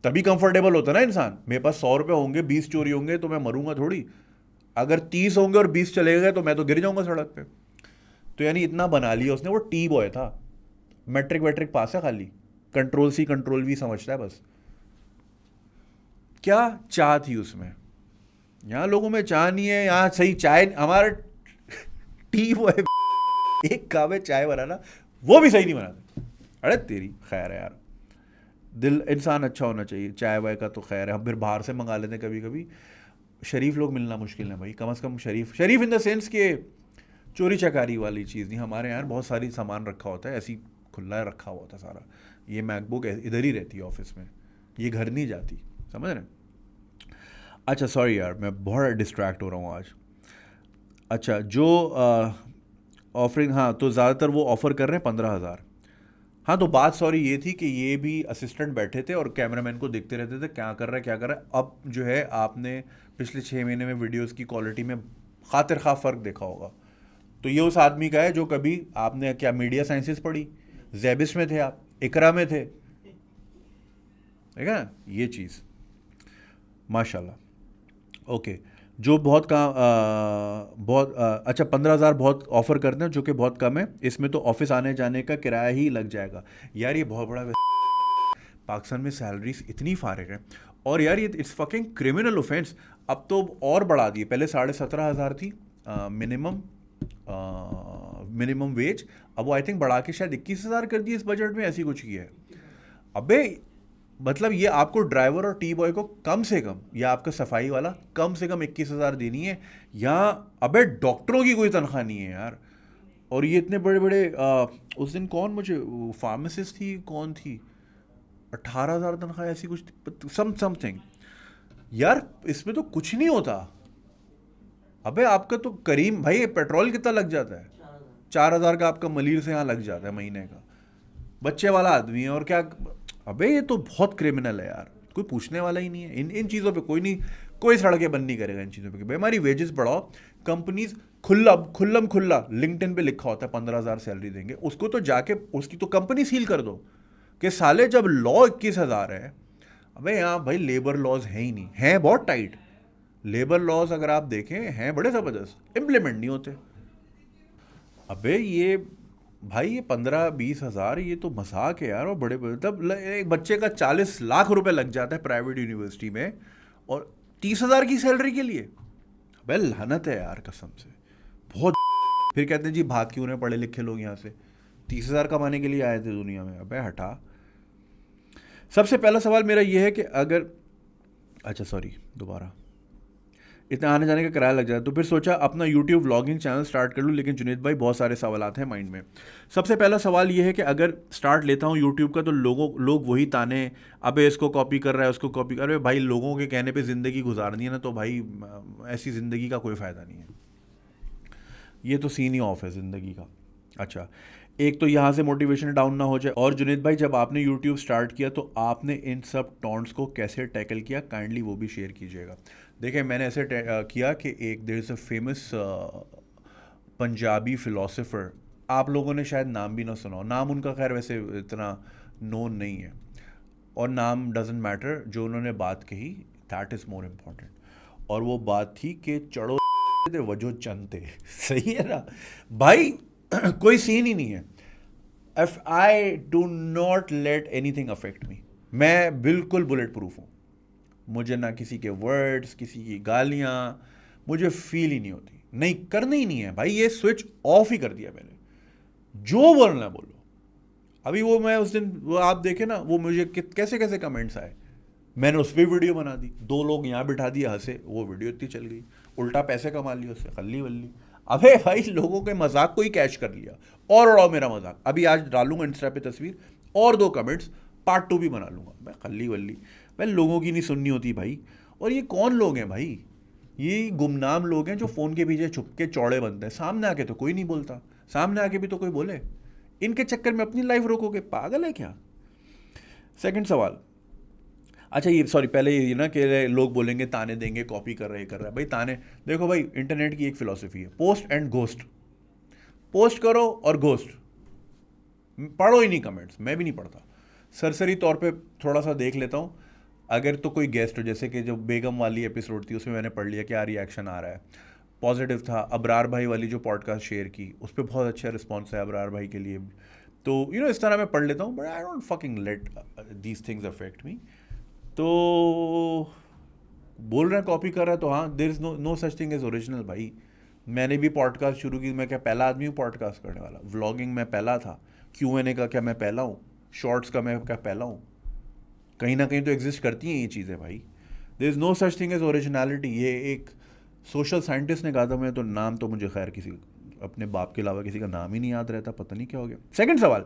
तभी कंफर्टेबल होता ना इंसान. मेरे पास 100 रुपये होंगे, 20 चोरी होंगे तो मैं मरूंगा थोड़ी. अगर 30 होंगे और 20 चले गए तो मैं तो गिर जाऊंगा सड़क पे. तो यानी इतना बना लिया उसने, वो टी बॉय था. मैट्रिक वैट्रिक पास है खाली, कंट्रोल सी कंट्रोल वी समझता है बस। क्या चाह थी उसमें? यहाँ लोगों में चाह नहीं है, यहाँ सही चाय हमारा टी वो है एक काम है चाय बनाना, वो भी सही नहीं बनाते। अरे तेरी खैर है यार, दिल इंसान अच्छा होना चाहिए। चाय वाय का तो खैर है, हम फिर बाहर से मंगा लेते हैं कभी कभी। शरीफ लोग मिलना मुश्किल है भाई, कम से कम शरीफ शरीफ इन द सेंस के चोरी चकारी वाली चीज़ नहीं। हमारे यहाँ बहुत सारी सामान रखा होता है ऐसी, खुला रखा हुआ था सारा। ये मैकबुक इधर ही रहती है ऑफिस में, ये घर नहीं जाती, समझ रहे हैं? अच्छा सॉरी यार, मैं बहुत डिस्ट्रैक्ट हो रहा हूँ आज। अच्छा जो ऑफरिंग, हाँ तो ज़्यादातर वो ऑफ़र कर रहे हैं 15,000। हाँ तो बात सॉरी ये थी कि ये भी असिस्टेंट बैठे थे और कैमरामैन को देखते रहते थे क्या कर रहा है क्या कर रहा है। अब जो है आपने पिछले 6 महीने में वीडियोस की क्वालिटी में खातिर खा फ़र्क देखा होगा। तो ये उस आदमी का है जो कभी आपने क्या मीडिया साइंसेस पढ़ी, जैबिस में थे आप, इकरा में थे, ठीक है ना ये चीज़, माशाल्लाह। ओके जो बहुत काम बहुत अच्छा 15,000 बहुत ऑफर करते हैं जो कि बहुत कम है, इसमें तो ऑफिस आने जाने का किराया ही लग जाएगा। यार ये बहुत बड़ा पाकिस्तान में सैलरीज इतनी फारिग है, और यार ये इट्स फकिंग क्रिमिनल ऑफेंस। अब तो और बढ़ा दिए, पहले 17,500 थी मिनिमम वेज, अब वो आई थिंक बढ़ा के शायद 21,000 कर दी इस बजट में, ऐसी कुछ की है। अबे मतलब ये आपको ड्राइवर और टी बॉय को कम से कम, या आपका सफाई वाला कम से कम 21,000 देनी है, या अबे डॉक्टरों की कोई तनख्वाह नहीं है यार। और ये इतने बड़े बड़े उस दिन कौन, मुझे फार्मासिस्ट थी कौन थी, 18,000 तनख्वाह ऐसी कुछ समथिंग। यार इसमें तो कुछ नहीं होता। अबे आपका तो करीम भाई पेट्रोल कितना लग जाता है, 4,000 का आपका मलिर से यहाँ लग जाता है महीने का, बच्चे वाला आदमी है और क्या। अबे ये तो बहुत क्रिमिनल है यार, कोई पूछने वाला ही नहीं है इन इन चीज़ों पे, कोई नहीं, कोई सड़कें बंद नहीं करेगा इन चीज़ों पे कि भाई हमारी वेजेस बढ़ाओ। कंपनीज खुल्ला लिंक्डइन पे लिखा होता है 15,000 सैलरी देंगे, उसको तो जाके उसकी तो कंपनी सील कर दो कि साले जब लॉ 21,000 है। अबे यहाँ भाई लेबर लॉज हैं ही नहीं, हैं बहुत टाइट लेबर लॉज, अगर आप देखें हैं बड़े ज़बरदस्त, इम्प्लीमेंट नहीं होते। अबे ये भाई ये 15-20 हज़ार ये तो मजाक है यार। और बड़े मतलब एक बच्चे का 40 लाख रुपए लग जाता है प्राइवेट यूनिवर्सिटी में, और 30,000 की सैलरी के लिए। अबे लानत है यार कसम से, बहुत। फिर कहते हैं जी भाग क्यों रहे पढ़े लिखे लोग यहाँ से, 30,000 कमाने के लिए आए थे दुनिया में। अबे हटा। सबसे पहला सवाल मेरा ये है कि अगर, अच्छा सॉरी दोबारा, इतना आने जाने का किराया लग जाए तो फिर सोचा अपना यूट्यूब व्लॉगिंग चैनल स्टार्ट कर लूँ। लेकिन जुनेद भाई बहुत सारे सवाल हैं माइंड में। सबसे पहला सवाल ये है कि अगर स्टार्ट लेता हूँ यूट्यूब का तो लोग वही ताने, अबे इसको कॉपी कर रहा है उसको कॉपी कर रहे। भाई लोगों के कहने पे ज़िंदगी गुजारनी है ना, तो भाई ऐसी ज़िंदगी का कोई फ़ायदा नहीं है, ये तो सीन ही ऑफ है ज़िंदगी का। अच्छा एक तो यहाँ से मोटिवेशन डाउन ना हो जाए। और जुनेद भाई जब आपने यूट्यूब स्टार्ट किया तो आपने इन सब टॉन्ट्स को कैसे टैकल किया, काइंडली वो भी शेयर कीजिएगा। देखिए मैंने ऐसे किया कि एक there is a famous Punjabi philosopher, आप लोगों ने शायद नाम भी ना सुना हो, नाम उनका खैर वैसे इतना नोन नहीं है, और नाम डजेंट मैटर, जो उन्होंने बात कही दैट इज़ मोर इम्पॉर्टेंट। और वो बात थी कि चढ़ो दे वजो चंते, सही है ना भाई कोई सीन ही नहीं है। If I do not let anything affect me, मैं बिल्कुल बुलेट प्रूफ हूँ। मुझे ना किसी के वर्ड्स, किसी की गालियाँ मुझे फील ही नहीं होती, नहीं करनी ही नहीं है भाई, ये स्विच ऑफ ही कर दिया मैंने, जो बोलना बोलो। अभी वो मैं उस दिन वो आप देखे ना, वो मुझे कैसे कैसे कमेंट्स आए, मैंने उस पर वीडियो बना दी, 2 लोग यहाँ बिठा दिए हंसे, वो वीडियो इतनी चल गई, उल्टा पैसे कमा लिए उससे खल्ली वल्ली। अबे भाई लोगों के मजाक को ही कैच कर लिया, और उड़ाओ मेरा मजाक। अभी आज डालूंगा इंस्टा पे तस्वीर और 2 कमेंट्स, पार्ट 2 भी बना लूंगा। मैं खल्ली वल्ली भाई लोगों की नहीं सुननी होती भाई। और ये कौन लोग हैं भाई, ये गुमनाम लोग हैं जो फ़ोन के पीछे छुप के चौड़े बनते हैं, सामने आके तो कोई नहीं बोलता, सामने आके भी तो कोई बोले, इनके चक्कर में अपनी लाइफ रोकोगे, पागल है क्या। सेकंड सवाल, अच्छा ये सॉरी पहले ये ना कि लोग बोलेंगे ताने देंगे कॉपी कर रहा है भाई ताने। देखो भाई इंटरनेट की एक फ़िलॉसफी है, पोस्ट एंड घोस्ट, पोस्ट करो और घोस्ट, पढ़ो ही नहीं कमेंट्स, मैं भी नहीं पढ़ता, सरसरी तौर पे थोड़ा सा देख लेता हूँ। अगर तो कोई गेस्ट हो, जैसे कि जो बेगम वाली एपिसोड थी उसमें मैंने पढ़ लिया क्या रिएक्शन आ रहा है, पॉजिटिव था। अबरार भाई वाली जो पॉडकास्ट शेयर की उस पर बहुत अच्छा रिस्पॉन्स है अबरार भाई के लिए। तो इस तरह मैं पढ़ लेता हूँ, but I don't fucking let these things affect me. तो बोल रहे हैं कॉपी कर रहा है, तो हाँ, there is no such thing as original भाई। मैंने भी पॉडकास्ट शुरू की, मैं क्या पहला आदमी हूँ पॉडकास्ट करने वाला? व्लॉगिंग में पहला था, Q&A का क्या मैं पहला हूँ? शॉर्ट्स का मैं क्या पहला हूँ? कहीं ना कहीं तो एग्जिस्ट करती हैं ये चीज़ें भाई। There is no such thing as originality. ये एक सोशल साइंटिस्ट ने कहा था, मैं तो नाम तो मुझे खैर किसी अपने बाप के अलावा किसी का नाम ही नहीं याद रहता, पता नहीं क्या हो गया। सेकंड सवाल,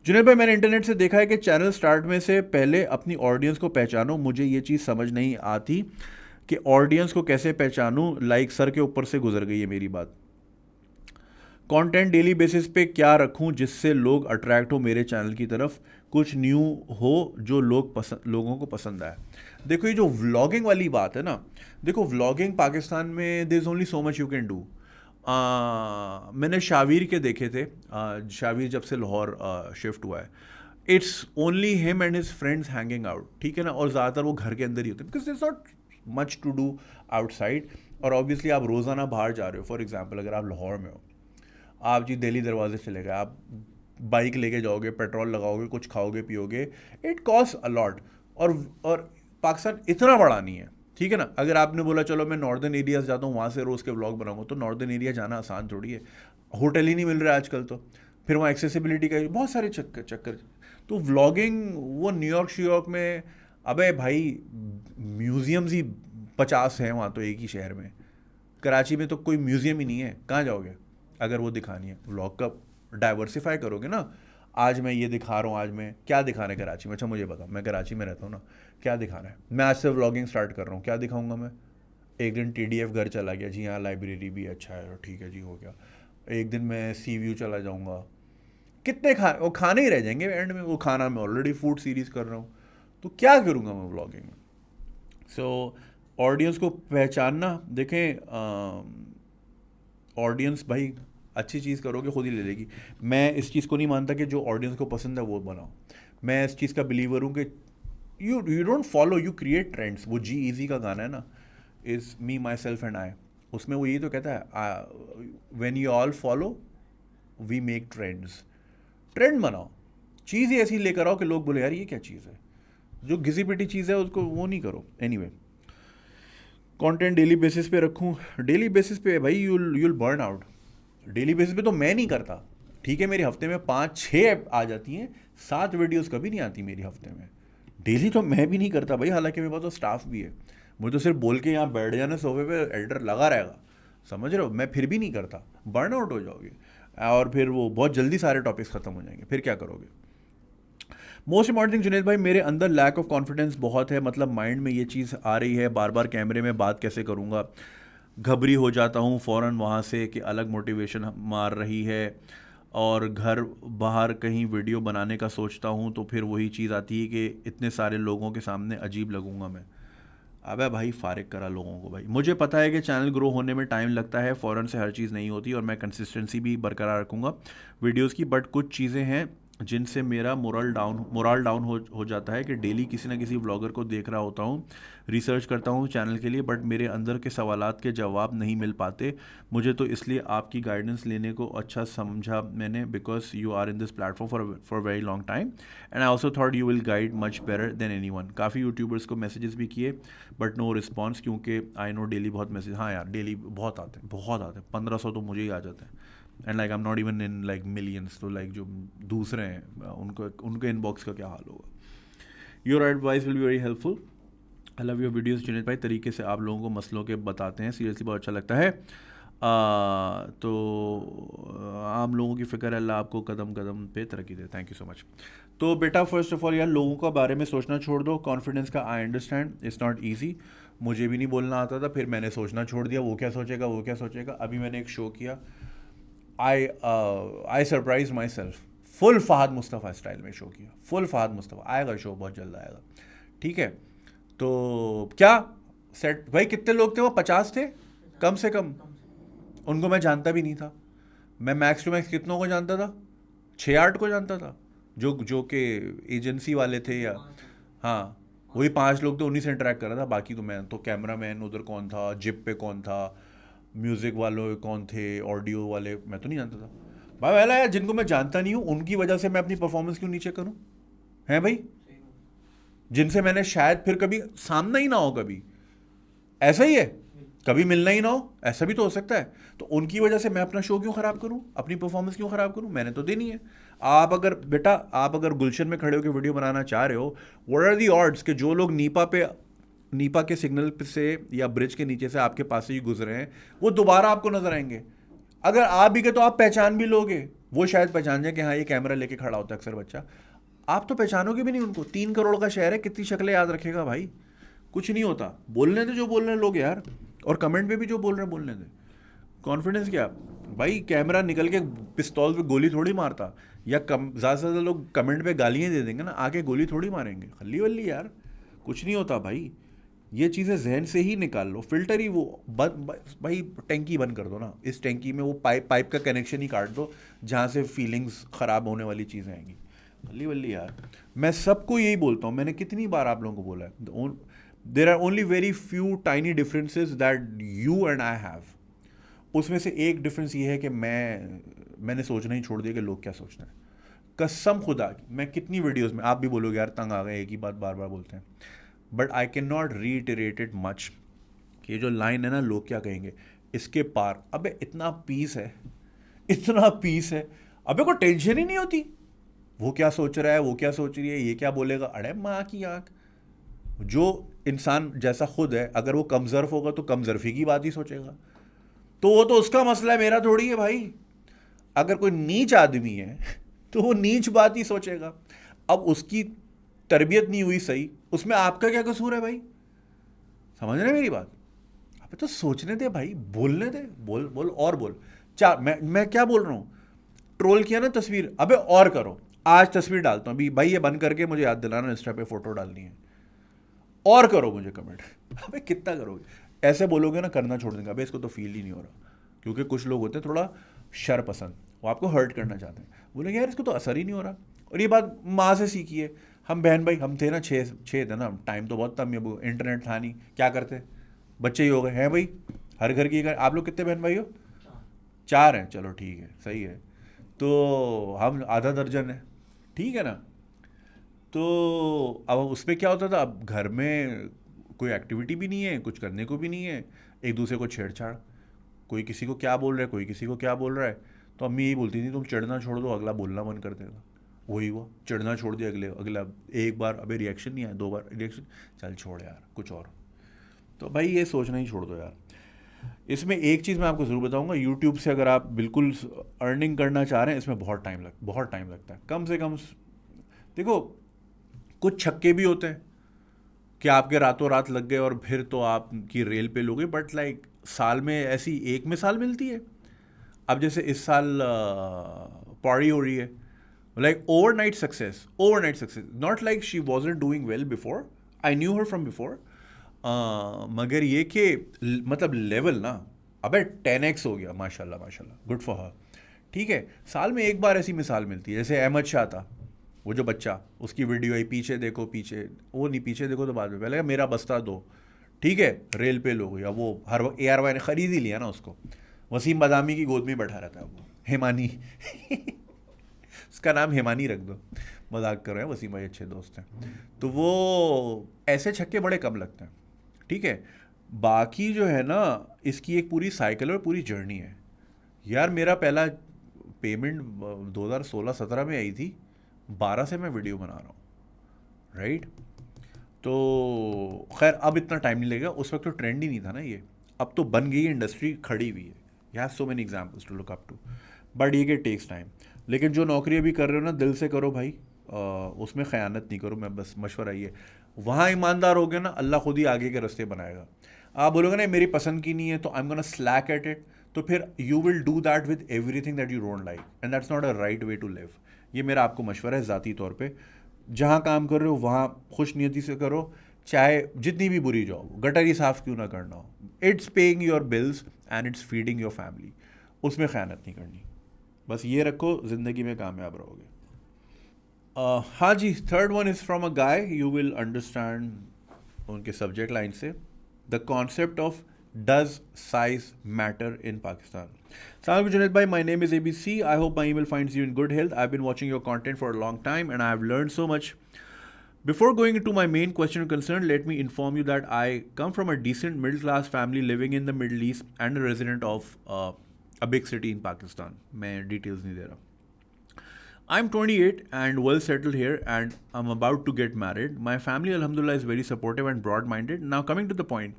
जुनैद भाई, मैंने इंटरनेट से देखा है कि चैनल स्टार्ट में से पहले अपनी ऑडियंस को पहचानो। मुझे ये चीज़ समझ नहीं आती कि ऑडियंस को कैसे पहचानूं, लाइक सर के ऊपर से गुजर गई है मेरी बात। कंटेंट डेली बेसिस पे क्या रखूं जिससे लोग अट्रैक्ट हो मेरे चैनल की तरफ, कुछ न्यू हो जो लोगों को पसंद आए। देखो ये जो व्लॉगिंग वाली बात है ना, देखो व्लॉगिंग पाकिस्तान में there is only so much you can do. मैंने शावीर के देखे थे, शावीर जब से लाहौर शिफ्ट हुआ है, it's only him and his friends hanging out, ठीक है ना, और ज़्यादातर वो घर के अंदर ही होते हैं, because there is not much to do outside. और ऑब्वियसली आप रोज़ाना बाहर जा रहे हो, फॉर एग्जाम्पल अगर आप लाहौर में हो, आप जी दिल्ली दरवाजे चले गए, आप बाइक लेके जाओगे, पेट्रोल लगाओगे, कुछ खाओगे पियोगे, इट कॉस्ट अलॉट। और पाकिस्तान इतना बड़ा नहीं है, ठीक है ना। अगर आपने बोला चलो मैं नॉर्दर्न एरियाज जाता हूँ, वहाँ से रोज़ के व्लॉग बनाऊंगा, तो नॉर्दर्न एरिया जाना आसान थोड़ी है, होटल ही नहीं मिल रहा है आजकल, तो फिर वहाँ एक्सेसिबिलिटी का बहुत सारे चक्कर। तो व्लॉगिंग वो न्यूयॉर्क श्यूयॉर्क में, अबे भाई म्यूज़ियम्स ही 50 हैं वहाँ तो एक ही शहर में। कराची में तो कोई म्यूज़ियम ही नहीं है, कहाँ जाओगे अगर वो दिखानी है? व्लॉग का डाइवर्सिफाई करोगे ना। आज मैं ये दिखा रहा हूँ, आज मैं क्या दिखाना है कराची में? अच्छा मुझे बताओ, मैं कराची में रहता हूँ ना, क्या दिखाना है? मैं आज से व्लॉगिंग स्टार्ट कर रहा हूँ, क्या दिखाऊंगा मैं? एक दिन TDF घर चला गया जी, हाँ लाइब्रेरी भी अच्छा है, ठीक है जी, हो गया। एक दिन मैं सी व्यू चला जाऊँगा, कितने वो खाने ही रह जाएंगे एंड में। वो खाना मैं ऑलरेडी फूड सीरीज़ कर रहा हूँ, तो क्या करूँगा मैं व्लॉगिंग में? सो ऑडियंस को पहचानना, देखें ऑडियंस भाई अच्छी चीज़ करोगे खुद ही ले लेगी। मैं इस चीज़ को नहीं मानता कि जो ऑडियंस को पसंद है वो बनाओ। मैं इस चीज़ का बिलीवर हूँ कि you don't follow, you create trends. वो जी इजी का गाना है ना, is me myself and I, उसमें वो यही तो कहता है, when you all follow we make trends. Trend बनाओ, चीज़ ही ऐसी लेकर आओ कि लोग बोले यार ये क्या चीज़ है। जो घिसी पिटी चीज़ है उसको वो नहीं करो। एनीवे, कंटेंट डेली बेसिस पे रखूं, डेली बेसिस पे भाई you'll burn out. Daily basis पे तो मैं नहीं करता, ठीक है, मेरे हफ्ते में 5-6 आ जाती हैं, 7 वीडियोस कभी नहीं आती मेरी हफ्ते में। डेली तो मैं भी नहीं करता भाई, हालांकि मेरे पास तो स्टाफ भी है। मुझे तो सिर्फ बोल के यहाँ बैठ जाना सोफे पे, एडिटर लगा रहेगा, समझ रहे हो, मैं फिर भी नहीं करता। बर्न आउट हो जाओगे और फिर वो बहुत जल्दी सारे टॉपिक्स ख़त्म हो जाएंगे, फिर क्या करोगे? मोस्ट इंपॉर्टेंट थिंग जुनेद भाई, मेरे अंदर लैक ऑफ कॉन्फिडेंस बहुत है, मतलब माइंड में ये चीज़ आ रही है बार बार, कैमरे में बात कैसे करूँगा, घबरी हो जाता हूँ फ़ौरन वहाँ से कि अलग मोटिवेशन मार रही है, और घर बाहर कहीं वीडियो बनाने का सोचता हूँ तो फिर वही चीज़ आती है कि इतने सारे लोगों के सामने अजीब लगूंगा मैं। अबे भाई फारिग करा लोगों को भाई। मुझे पता है कि चैनल ग्रो होने में टाइम लगता है, फ़ौरन से हर चीज़ नहीं होती, और मैं कंसिस्टेंसी भी बरकरार रखूँगा वीडियोज़ की, बट कुछ चीज़ें हैं जिनसे मेरा मोरल डाउन हो जाता है कि डेली किसी ना किसी व्लॉगर को देख रहा होता हूँ, रिसर्च करता हूँ चैनल के लिए, बट मेरे अंदर के सवालात के जवाब नहीं मिल पाते मुझे। तो इसलिए आपकी गाइडेंस लेने को अच्छा समझा मैंने, because you are in this platform for very long time and I also thought you will guide much better than anyone. काफ़ी यूट्यूबर्स को मैसेजेस भी किए बट नो रिस्पॉन्स, क्योंकि आई नो डेली बहुत मैसेज, हाँ यार daily बहुत आते हैं, 1500 तो मुझे ही आ जाते हैं, and like I am not even in like millions. तो लाइक जो दूसरे हैं उनके इनबॉक्स का क्या हाल होगा। Your advice will be very helpful. I love your videos Junaid भाई, तरीके से आप लोगों को मसलों के बताते हैं, सीरियसली बहुत अच्छा लगता है। तो आम लोगों की फ़िक्र है, अल्लाह आपको कदम कदम पे तरक्की दे। Thank you so much. तो बेटा फर्स्ट ऑफ ऑल यार लोगों का बारे में सोचना छोड़ दो, कॉन्फिडेंस का I understand it's not easy, मुझे भी नहीं बोलना आता था, फिर मैंने सोचना छोड़ दिया, वो क्या सोचेगा वो क्या सोचेगा। अभी मैंने एक शो किया, I surprise my self, full Fahd Mustafa style में शो किया, फुल फ़हद मुस्तफ़ा। आएगा शो बहुत जल्द आएगा, ठीक है। तो क्या सेट भाई कितने लोग थे वो? 50 थे कम से कम। उनको मैं जानता भी नहीं था। मैं मैक्स टू मैक्स कितनों को जानता था? 6-8 को जानता था, जो कि एजेंसी वाले थे, या हाँ वही 5 लोग थे, उन्हीं से इंटरेक्ट कर रहा था। बाकी तो मैं तो कैमरा मैन उधर कौन था, जिप पे कौन था, म्यूज़िक वालों कौन थे, ऑडियो वाले मैं तो नहीं जानता था। भाई वाला यार, जिनको मैं जानता नहीं हूँ उनकी वजह से मैं अपनी परफॉर्मेंस क्यों नीचे करूँ? हैं भाई, जिनसे मैंने शायद फिर कभी सामना ही ना हो, कभी ऐसा ही है, कभी मिलना ही ना हो, ऐसा भी तो हो सकता है। तो उनकी वजह से मैं अपना शो क्यों ख़राब करूं, अपनी परफॉर्मेंस क्यों ख़राब करूं? मैंने तो देनी है। आप अगर बेटा, आप अगर गुलशन में खड़े होकर वीडियो बनाना चाह रहे हो, व्हाट आर दी ऑड्स कि जो लोग नीपा के सिग्नल से या ब्रिज के नीचे से आपके पास से ही गुजरे हैं, वो दोबारा आपको नजर आएंगे। अगर आप भी गए तो आप पहचान भी लोगे, वो शायद पहचान जाए कि हाँ ये कैमरा लेके खड़ा होता है अक्सर बच्चा। आप तो पहचानोगे भी नहीं उनको। 3 करोड़ का शहर है, कितनी शक्लें याद रखेगा भाई? कुछ नहीं होता। बोलने दे जो बोल रहे हैं लोग यार, और कमेंट पे भी जो बोल रहे हैं बोलने दे। कॉन्फिडेंस क्या भाई? कैमरा निकल के पिस्तौल पे गोली थोड़ी मारता, या ज़्यादा से ज़्यादा लोग कमेंट पे गालियाँ दे देंगे ना, आके गोली थोड़ी मारेंगे। खल्ली वल्ली यार, कुछ नहीं होता भाई। ये चीज़ें जहन से ही निकाल लो, फिल्टर ही वो भाई टैंकी बंद कर दो ना, इस टैंकी में वो पाइप का कनेक्शन ही काट दो जहाँ से फीलिंग्स ख़राब होने वाली चीज़ें आएंगी। खल्ली वल्ली यार, मैं सबको यही बोलता हूँ, मैंने कितनी बार आप लोगों को बोला है, there are only very few tiny differences that you and I have. उसमें से एक डिफरेंस ये है कि मैंने सोचना ही छोड़ दिया कि लोग क्या सोचना है। कसम खुदा की, मैं कितनी वीडियोस में, आप भी बोलोगे यार तंग आ गए, एक ही बात बार बार बोलते हैं, but I can not reiterate it much कि ये जो लाइन है ना, लोग क्या कहेंगे, इसके पार। अबे इतना पीस है, इतना पीस है, अबे कोई टेंशन ही नहीं होती। वो क्या सोच रहा है, वो क्या सोच रही है, ये क्या बोलेगा, अरे माँ की आँख। जो इंसान जैसा खुद है, अगर वो कमजर्फ होगा तो कमजर्फी की बात ही सोचेगा, तो वो तो उसका मसला है, मेरा थोड़ी है भाई। अगर कोई नीच आदमी है तो वो नीच बात ही सोचेगा। अब उसकी तरबियत नहीं हुई सही, उसमें आपका क्या कसूर है भाई? समझ रहे मेरी बात? अबे तो सोचने दे भाई, बोलने दे, बोल बोल और बोल। मैं क्या बोल रहा हूँ? ट्रोल किया ना तस्वीर, अबे और करो। आज तस्वीर डालता हूँ अभी भाई, ये बंद करके मुझे याद दिलाना इंस्टा पे फोटो डालनी है, और करो मुझे कमेंट। अबे कितना करोगे? ऐसे बोलोगे ना, करना छोड़ देंगे, अबे इसको तो फील ही नहीं हो रहा। क्योंकि कुछ लोग होते हैं थोड़ा शर पसंद, वो आपको हर्ट करना चाहते हैं, बोलेंगे यार इसको तो असर ही नहीं हो रहा। और ये बात माँ से सीखी है। हम बहन भाई, हम थे ना, छः थे ना, टाइम तो बहुत कम है, वो इंटरनेट था नहीं, क्या करते, बच्चे ही हो गए हैं भाई, हर घर की। आप लोग कितने बहन भाई हो? 4 हैं, चलो ठीक है, सही है। तो हम आधा दर्जन है, ठीक है ना। तो अब उस पर क्या होता था, अब घर में कोई एक्टिविटी भी नहीं है, कुछ करने को भी नहीं है, एक दूसरे को छेड़छाड़, कोई किसी को क्या बोल रहा है, कोई किसी को क्या बोल रहा है। तो अम्मी यही बोलती थी, तुम चिढ़ना छोड़ दो, अगला बोलना बंद कर देगा। वही हुआ, चिढ़ना छोड़ दिया, अगला एक बार अबे रिएक्शन नहीं आया, 2 बार रिएक्शन, चल छोड़ यार कुछ और। तो भाई ये सोचना ही छोड़ दो यार। इसमें एक चीज़ मैं आपको ज़रूर बताऊंगा, यूट्यूब से अगर आप बिल्कुल अर्निंग करना चाह रहे हैं, इसमें बहुत टाइम लगता है। कम से कम देखो, कुछ छक्के भी होते हैं कि आपके रातों रात लग गए और फिर तो आपकी रेल पे लोगे, बट लाइक साल में ऐसी एक मिसाल मिलती है। अब जैसे इस साल पौड़ी हो रही है, like overnight success, not like she wasn't doing well before, I knew her from before, मगर ये कि मतलब लेवल ना, अबे 10x हो गया, माशाल्लाह माशाल्लाह, गुड फॉर हर। ठीक है, साल में एक बार ऐसी मिसाल मिलती है। जैसे अहमद शाह था, वो जो बच्चा, उसकी वीडियो आई, पीछे देखो पीछे, वो नहीं पीछे देखो तो बाद में, पहले मेरा बस्ता दो, ठीक है, रेल पे लोग, या वो हर वक्त ARY ने ख़रीद ही लिया ना उसको, वसीम बदामी की गोद में बैठा रहता है वो, हेमानी उसका नाम हेमानी रख दो, मजाक कर रहे हैं, वसीम भाई अच्छे दोस्त हैं। तो वो ऐसे छक्के बड़े कम लगते हैं, ठीक है। बाकी जो है ना, इसकी एक पूरी साइकिल और पूरी जर्नी है यार। मेरा पहला पेमेंट 2016-17 में आई थी, 12 से मैं वीडियो बना रहा हूँ, राइट। तो खैर अब इतना टाइम नहीं लगेगा, उस वक्त तो ट्रेंड ही नहीं था ना ये, अब तो बन गई इंडस्ट्री, खड़ी हुई है। You have so many examples to look up to, but ये कि टेक्स टाइम। लेकिन जो नौकरी अभी कर रहे हो ना, दिल से करो भाई, उसमें ख़यानत नहीं करो। मैं बस मशवरा ये, वहाँ ईमानदार हो गया ना, अल्लाह खुद ही आगे के रास्ते बनाएगा। आप बोलोगे ना मेरी पसंद की नहीं है तो I am gonna slack at it, तो फिर you will do that with everything that you don't like, and that's not a right way to live. ये मेरा आपको मशवरा है ज़ाती तौर पे। जहाँ काम कर रहे हो वहाँ खुश नियती से करो, चाहे जितनी भी बुरी जॉब, गटर ही साफ़ क्यों ना करना हो, it's paying your bills and it's feeding your family, उसमें ख़यानत नहीं करनी। बस ये रखो, ज़िंदगी में कामयाब रहोगे। हाँ जी, third one is from a guy, you will understand उनके सब्जेक्ट लाइन से, the concept of Does size matter in Pakistan? Assalamualaikum Junaid bhai, my name is ABC. I hope my email finds you in good health. I've been watching your content for a long time and I have learned so much. Before going into my main question or concern, let me inform you that I come from a decent middle class family living in the Middle East and a resident of a big city in Pakistan. मैं details नहीं दे रहा. I'm 28 and well settled here and I'm about to get married. My family, alhamdulillah, is very supportive and broad minded. Now, coming to the point,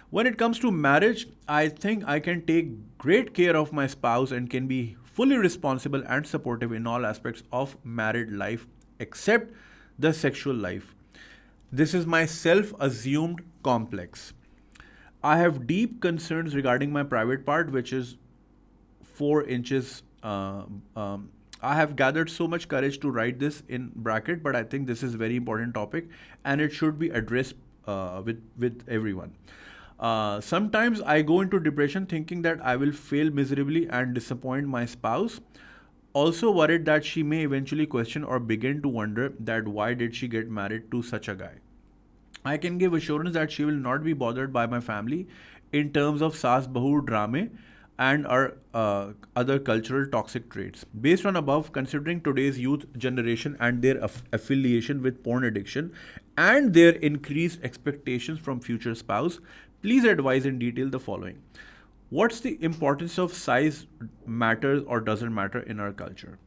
when it comes to marriage, I think I can take great care of my spouse and can be fully responsible and supportive in all aspects of married life except the sexual life. This is my self assumed complex. I have deep concerns regarding my private part, which is 4 inches. I have gathered so much courage to write this in bracket, but I think this is very important topic and it should be addressed with everyone. Sometimes I go into depression thinking that I will fail miserably and disappoint my spouse. Also worried that she may eventually question or begin to wonder that why did she get married to such a guy. I can give assurance that she will not be bothered by my family in terms of Saas Bahu drama and our other cultural toxic traits. Based on above, considering today's youth generation and their affiliation with porn addiction and their increased expectations from future spouse, please advise in detail the following. What's the importance of size matters or doesn't matter in our culture?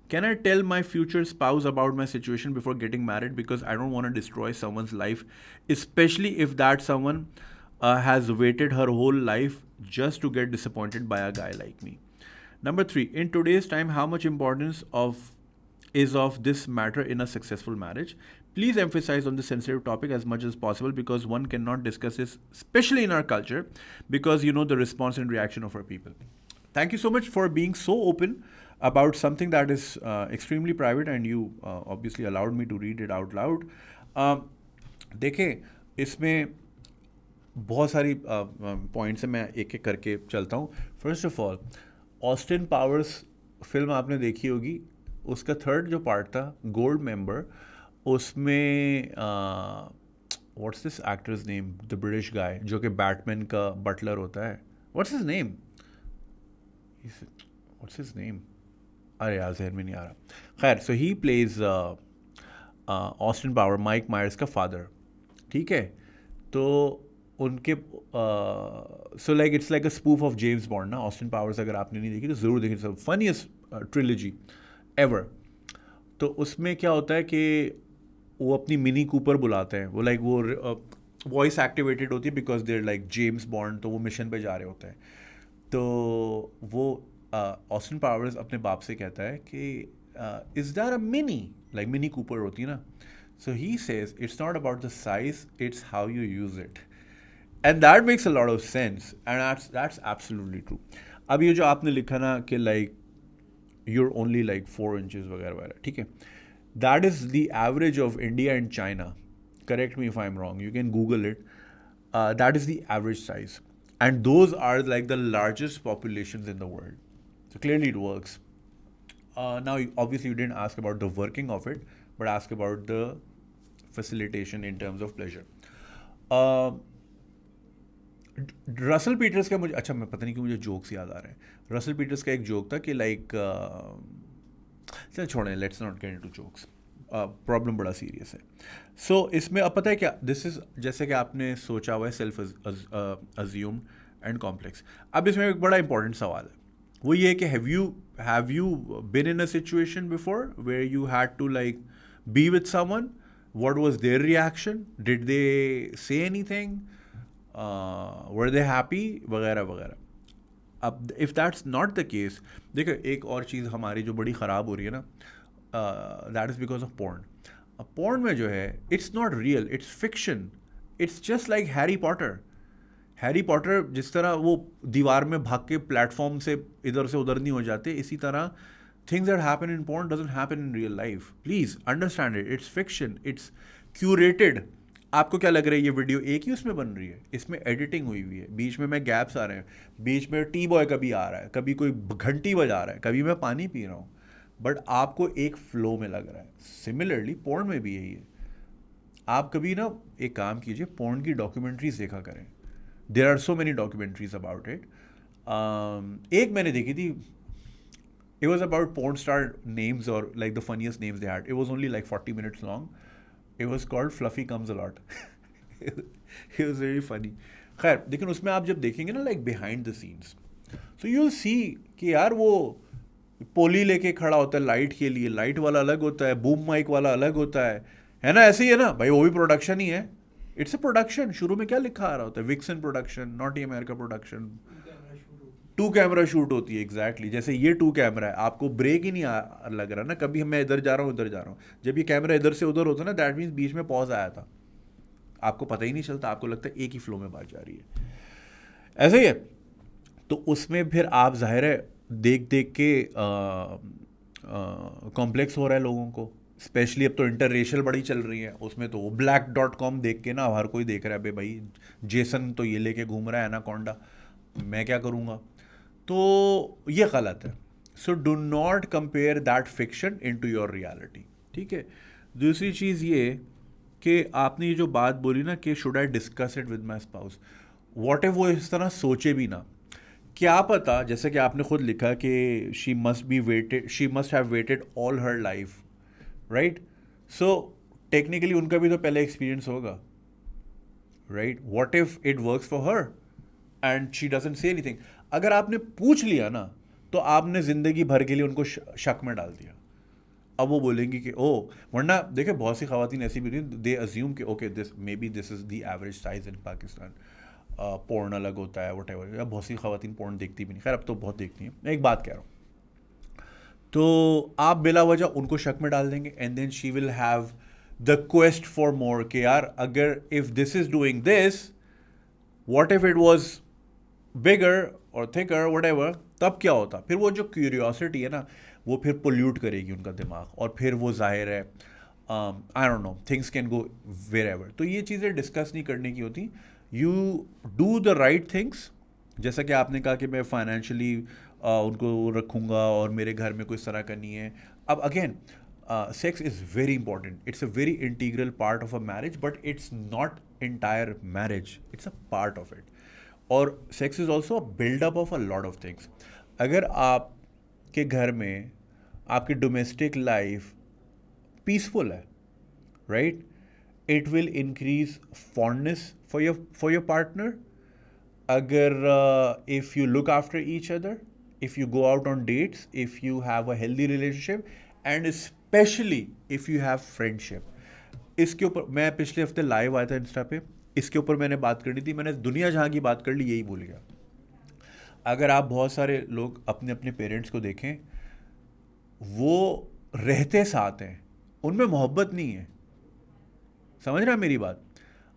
Can I tell my future spouse about my situation before getting married because I don't want to destroy someone's life, especially if that someone has waited her whole life just to get disappointed by a guy like me? Number 3, in today's time, how much importance is of this matter in a successful marriage? Please emphasize on this sensitive topic as much as possible because one cannot discuss this, especially in our culture, because you know the response and reaction of our people. Thank you so much for being so open about something that is extremely private and you obviously allowed me to read it out loud. देखें, इसमें बहुत सारी points हैं, मैं एक एक करके चलता हूँ. First of all, Austin Powers film आपने देखी होगी, उसका थर्ड जो पार्ट था, गोल्ड मेंबर, उसमें what's this actor's name, the British guy जो कि बैटमैन का बटलर होता है, व्हाट्स हिज नेम, अरे यार जहन में नहीं आ रहा. खैर, so he plays Austin Power, Mike Myers का फादर. ठीक है, तो उनके so like it's like a spoof of James Bond ना. ऑस्टिन पावर्स अगर आपने नहीं देखी तो ज़रूर देखिए, फनीस्ट ट्रिलॉजी एवर. तो उसमें क्या होता है कि वो अपनी मिनी कूपर बुलाते हैं, वो लाइक वो वॉइस एक्टिवेटेड होती है because there like James bond, तो वो मिशन पे जा रहे होते हैं. तो वो ऑस्टिन पावर्स अपने बाप से कहता है कि is there a mini, like Mini Cooper होती है ना. So he says it's not about the size, it's how you use it. And that makes a lot of sense, and that's absolutely true. अब ये जो आपने लिखा ना कि like you're only like 4 inches वगैरह वगैरह, ठीक है, that is the average of India and China. Correct me if I'm wrong. You can Google it. That is the average size, and those are like the largest populations in the world. So clearly it works. Now, obviously, you didn't ask about the working of it, but ask about the facilitation in terms of pleasure. Russell Peters का मुझे, अच्छा मैं पता नहीं कि मुझे jokes याद आ रहे हैं. रसल पीटर्स का एक जोक था कि लाइक, चल छोड़ें, let's not get into jokes, problem बड़ा सीरियस है. सो इसमें अब पता है क्या, दिस इज़ जैसे कि आपने सोचा हुआ है सेल्फ अज्यूम्ड एंड कॉम्प्लेक्स. अब इसमें एक बड़ा इंपॉर्टेंट सवाल है, वो ये है कि have you been in a situation before where you had to like be with someone, what was their reaction, did they say anything, were they happy वगैरह वगैरह. अब if that's not the case, देखो एक और चीज़ हमारी जो बड़ी ख़राब हो रही है ना, that is because of porn. अब पोर्न में जो है, it's not real, it's fiction. It's just like Harry Potter जिस तरह वो दीवार में भाग के प्लेटफॉर्म से इधर से उधर नहीं हो जाते, इसी तरह things that happen in porn doesn't happen in real life. Please understand it. It's fiction, it's curated. आपको क्या लग रहा है ये वीडियो एक ही उसमें बन रही है? इसमें एडिटिंग हुई है, बीच में गैप्स आ रहे हैं, बीच में टी बॉय कभी आ रहा है, कभी कोई घंटी बजा रहा है, कभी मैं पानी पी रहा हूँ, बट आपको एक फ्लो में लग रहा है. सिमिलरली पोर्न में भी यही है. आप कभी ना एक काम कीजिए, पोर्न की डॉक्यूमेंट्रीज देखा करें. There are so many documentaries about it. एक मैंने देखी थी, it was about porn star names or like the funniest names they had. It was only like 40 minutes long. It was called Fluffy Comes a Lot. It was very funny. खैर, लेकिन उसमें आप जब देखेंगे ना like behind the scenes, so you'll see कि यार वो पोली लेके खड़ा होता है लाइट के लिए, लाइट वाला अलग होता है, बूम माइक वाला अलग होता है ना? ऐसे ही है ना भाई, वो भी प्रोडक्शन ही है. It's a production. शुरू में क्या लिखा आ रहा होता है? Vixen production, naughty America production. 2 camera shoot होती है. एग्जैक्टली जैसे ये 2 कैमरा है, आपको ब्रेक ही नहीं लग रहा ना कभी, मैं इधर जा रहा हूँ उधर जा रहा हूँ. जब ये कैमरा इधर से उधर होता है ना, दैट मीन्स बीच में पॉज आया था, आपको पता ही नहीं चलता, आपको लगता है एक ही फ्लो में बात जा रही है. ऐसे ही है. तो उसमें फिर आप जाहिर है देख देख के कॉम्प्लेक्स हो रहा है लोगों को. स्पेशली अब तो इंटररेशियल बड़ी चल रही है, उसमें तो black.com देख के ना हर कोई देख रहा है भाई जेसन तो ये लेके घूम रहा है एनाकोंडा, मैं क्या करूँगा. तो ये गलत है. So do not compare that fiction into your reality. ठीक है. दूसरी चीज़ ये कि आपने ये जो बात बोली ना कि should I discuss it with my spouse, what if वो इस तरह सोचे भी ना, क्या पता, जैसे कि आपने खुद लिखा कि she must have waited all her life, right? So technically उनका भी तो पहले एक्सपीरियंस होगा, right? What if it works for her and she doesn't say anything. अगर आपने पूछ लिया ना तो आपने ज़िंदगी भर के लिए उनको शक में डाल दिया. अब वो बोलेंगी कि ओ, वरना देखिए बहुत सी ख़वातीन ऐसी भी होती हैं, दे अज्यूम कि okay this may be this is the average size in Pakistan, porn अलग होता है व्हाटएवर. या बहुत सी ख़वातीन पोर्न देखती भी नहीं, खैर अब तो बहुत देखती हैं. मैं एक बात कह रहा हूँ, तो आप बिला वजह उनको शक में डाल देंगे and then she will have the quest for more कि यार अगर if this is doing this, what if it was bigger और थिकर व्हाटएवर, तब क्या होता. फिर वो जो क्यूरियोसिटी है ना वो फिर पोल्यूट करेगी उनका दिमाग, और फिर वो जाहिर है आई don't no, things can go wherever. तो ये चीज़ें डिस्कस नहीं करने की होती. You do the right things. जैसा कि आपने कहा कि मैं फाइनेंशियली उनको रखूँगा और मेरे घर में कोई इस तरह का नहीं है. अब again sex is very important, it's a very integral part of a marriage, but it's not entire marriage, it's a part of it. और sex is also a buildup of a lot of things. अगर आपके घर में आपकी domestic life peaceful है, right, it will increase fondness for your partner. अगर if you look after each other, if you go out on dates, if you have a healthy relationship, and especially if you have friendship. इसके ऊपर मैं पिछले हफ्ते live आया था Insta पे, इसके ऊपर मैंने बात करनी थी, मैंने दुनिया जहाँ की बात कर ली, यही भूल गया. अगर आप बहुत सारे लोग अपने अपने पेरेंट्स को देखें, वो रहते साथ हैं, उनमें मोहब्बत नहीं है. समझ रहे हैं मेरी बात?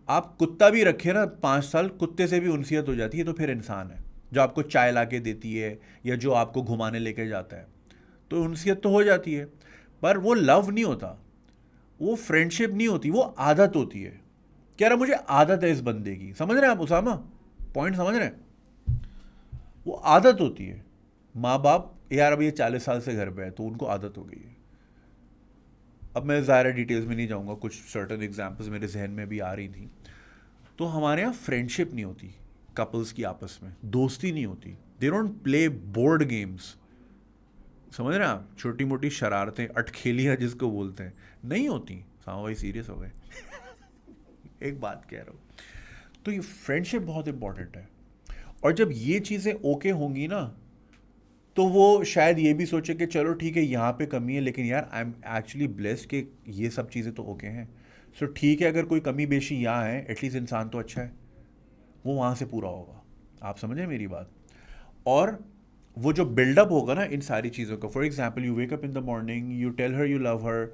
आप कुत्ता भी रखे ना 5 साल, कुत्ते से भी उनसियत हो जाती है, तो फिर इंसान है. जो आपको चाय ला के देती है या जो आपको घुमाने लेके जाता है, तो उनसियत तो हो जाती है, पर वो लव नहीं होता, वो फ्रेंडशिप नहीं होती, वो आदत होती है. कह रहा मुझे आदत है इस बंदे की. समझ रहे हैं आप उसामा? पॉइंट समझ रहे हैं? वो आदत होती है. माँ बाप यार अब ये 40 साल से घर पे है तो उनको आदत हो गई है. अब मैं ज़्यादा डिटेल्स में नहीं जाऊँगा, कुछ सर्टन एग्जाम्पल्स मेरे जहन में भी आ रही थी. तो हमारे यहाँ फ्रेंडशिप नहीं होती, कपल्स की आपस में दोस्ती नहीं होती. They don't play board games. समझ रहे हैं आप? छोटी मोटी शरारतें, अटखेलियाँ जिसको बोलते हैं, नहीं होती. हाँ भाई सीरियस हो गए. एक बात कह रहा हूँ. तो ये फ्रेंडशिप बहुत इंपॉर्टेंट है. और जब ये चीज़ें ओके होंगी ना, तो वो शायद ये भी सोचे कि चलो ठीक है यहाँ पे कमी है, लेकिन यार आई एम एक्चुअली ब्लेस्ड कि ये सब चीज़ें तो ओके हैं. सो ठीक है, अगर कोई कमी बेशी यहाँ है, एटलीस्ट इंसान तो अच्छा है, वो वहाँ से पूरा होगा. आप समझें मेरी बात? और वो जो बिल्डअप होगा ना इन सारी चीज़ों का, for example you wake up in the morning, you tell her you love her,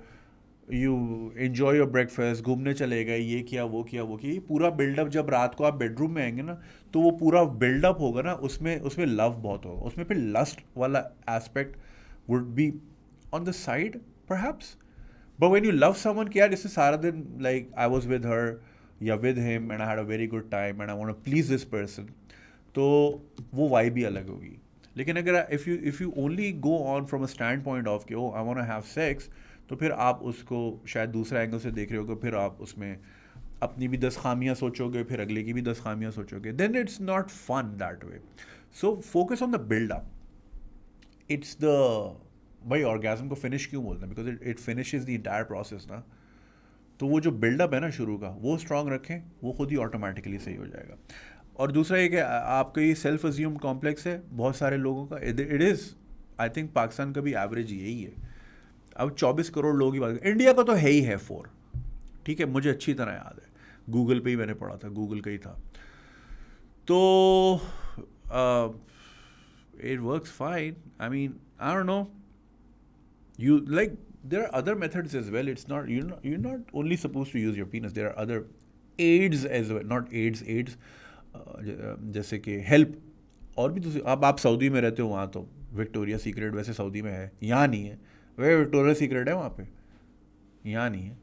you enjoy your breakfast, घूमने चले गए, ये किया वो किया वो किया, ये पूरा बिल्डअप जब रात को आप बेडरूम में आएंगे ना, तो वो पूरा बिल्डअप होगा ना, उसमें लव बहुत होगा. उसमें फिर लस्ट वाला aspect would be on the side perhaps. But when you love someone कि यार इससे सारा दिन like I was with her या with him and I had a very good time and I want to please this person, तो वो vibe भी अलग होगी. लेकिन अगर if you only go on from a standpoint of कि oh I want to have sex, तो फिर आप उसको शायद दूसरा एंगल से देख रहे हो, फिर आप उसमें अपनी भी 10 खामियां सोचोगे, फिर अगले की भी 10 खामियां सोचोगे, then it's not fun that way. So focus on the build up. It's the भाई ऑर्गेज़म को फिनिश क्यों बोलते हैं? Because it finishes the entire process ना. तो वो जो बिल्डअप है ना शुरू का, वो स्ट्रांग रखें, वो खुद ही ऑटोमेटिकली सही हो जाएगा. और दूसरा ये कि आपका ये सेल्फ अज्यूम्ड कॉम्प्लेक्स है बहुत सारे लोगों का. It is, I think Pakistan का भी एवरेज यही है. अब 24 करोड़ लोगों की बात, इंडिया का तो है ही है 4. ठीक है, मुझे अच्छी तरह याद है, गूगल पे ही मैंने पढ़ा था, गूगल का ही था. तो it works fine. I mean, I don't no, you like, there are other methods as well. It's not, you're not only supposed to use your penis. There are other aids as well, not aids जैसे कि help. और भी दूसरी, अब आप Saudi में रहते हो, वहाँ तो विक्टोरिया सीक्रेट वैसे सऊदी में है, यहाँ नहीं है. वह विक्टोरिया सीक्रेट है वहाँ पे, यहाँ नहीं है.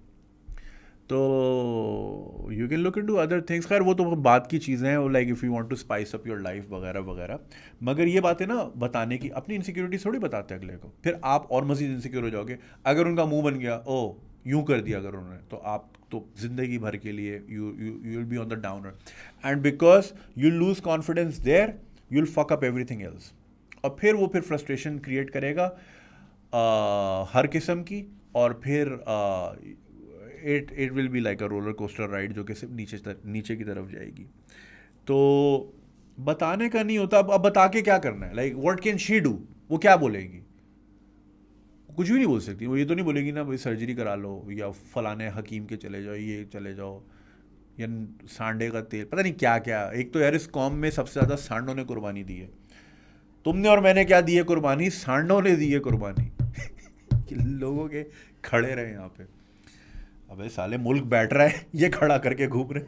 तो you can look into other things. खैर वो तो बात की चीज़ें हैं, like if you want to spice up your life वगैरह वगैरह. मगर ये बातें ना बताने की, अपनी इनसिक्योरिटी थोड़ी बताते हैं अगले को, फिर आप और मज़ीद इनसिक्योर हो जाओगे. अगर उनका मुंह बन गया, ओ यूँ कर दिया अगर उन्होंने, तो आप तो ज़िंदगी भर के लिए you will be on the downer. And because you lose confidence there, you will fuck up everything else. और फिर वो फिर फ्रस्ट्रेशन क्रिएट करेगा हर किस्म की. और फिर it will be like a roller coaster ride, जो कि सिर्फ नीचे की तरफ जाएगी. तो बताने का नहीं होता. अब बता के क्या करना है? Like what can she do? वो क्या बोलेगी? कुछ भी नहीं बोल सकती. वो ये तो नहीं बोलेगी ना भाई सर्जरी करा लो, या फलाने हकीम के चले जाओ, ये चले जाओ, या सांडे का तेल, पता नहीं क्या क्या. एक तो यार इस कौम में सबसे ज़्यादा सांडों ने कुर्बानी दी है. तुमने और मैंने क्या दी है कुर्बानी? सांडों ने दी है कुर्बानी. कि लोगों के खड़े रहे यहाँ पे. अबे साले मुल्क बैठ रहा है, ये खड़ा करके घूम रहे.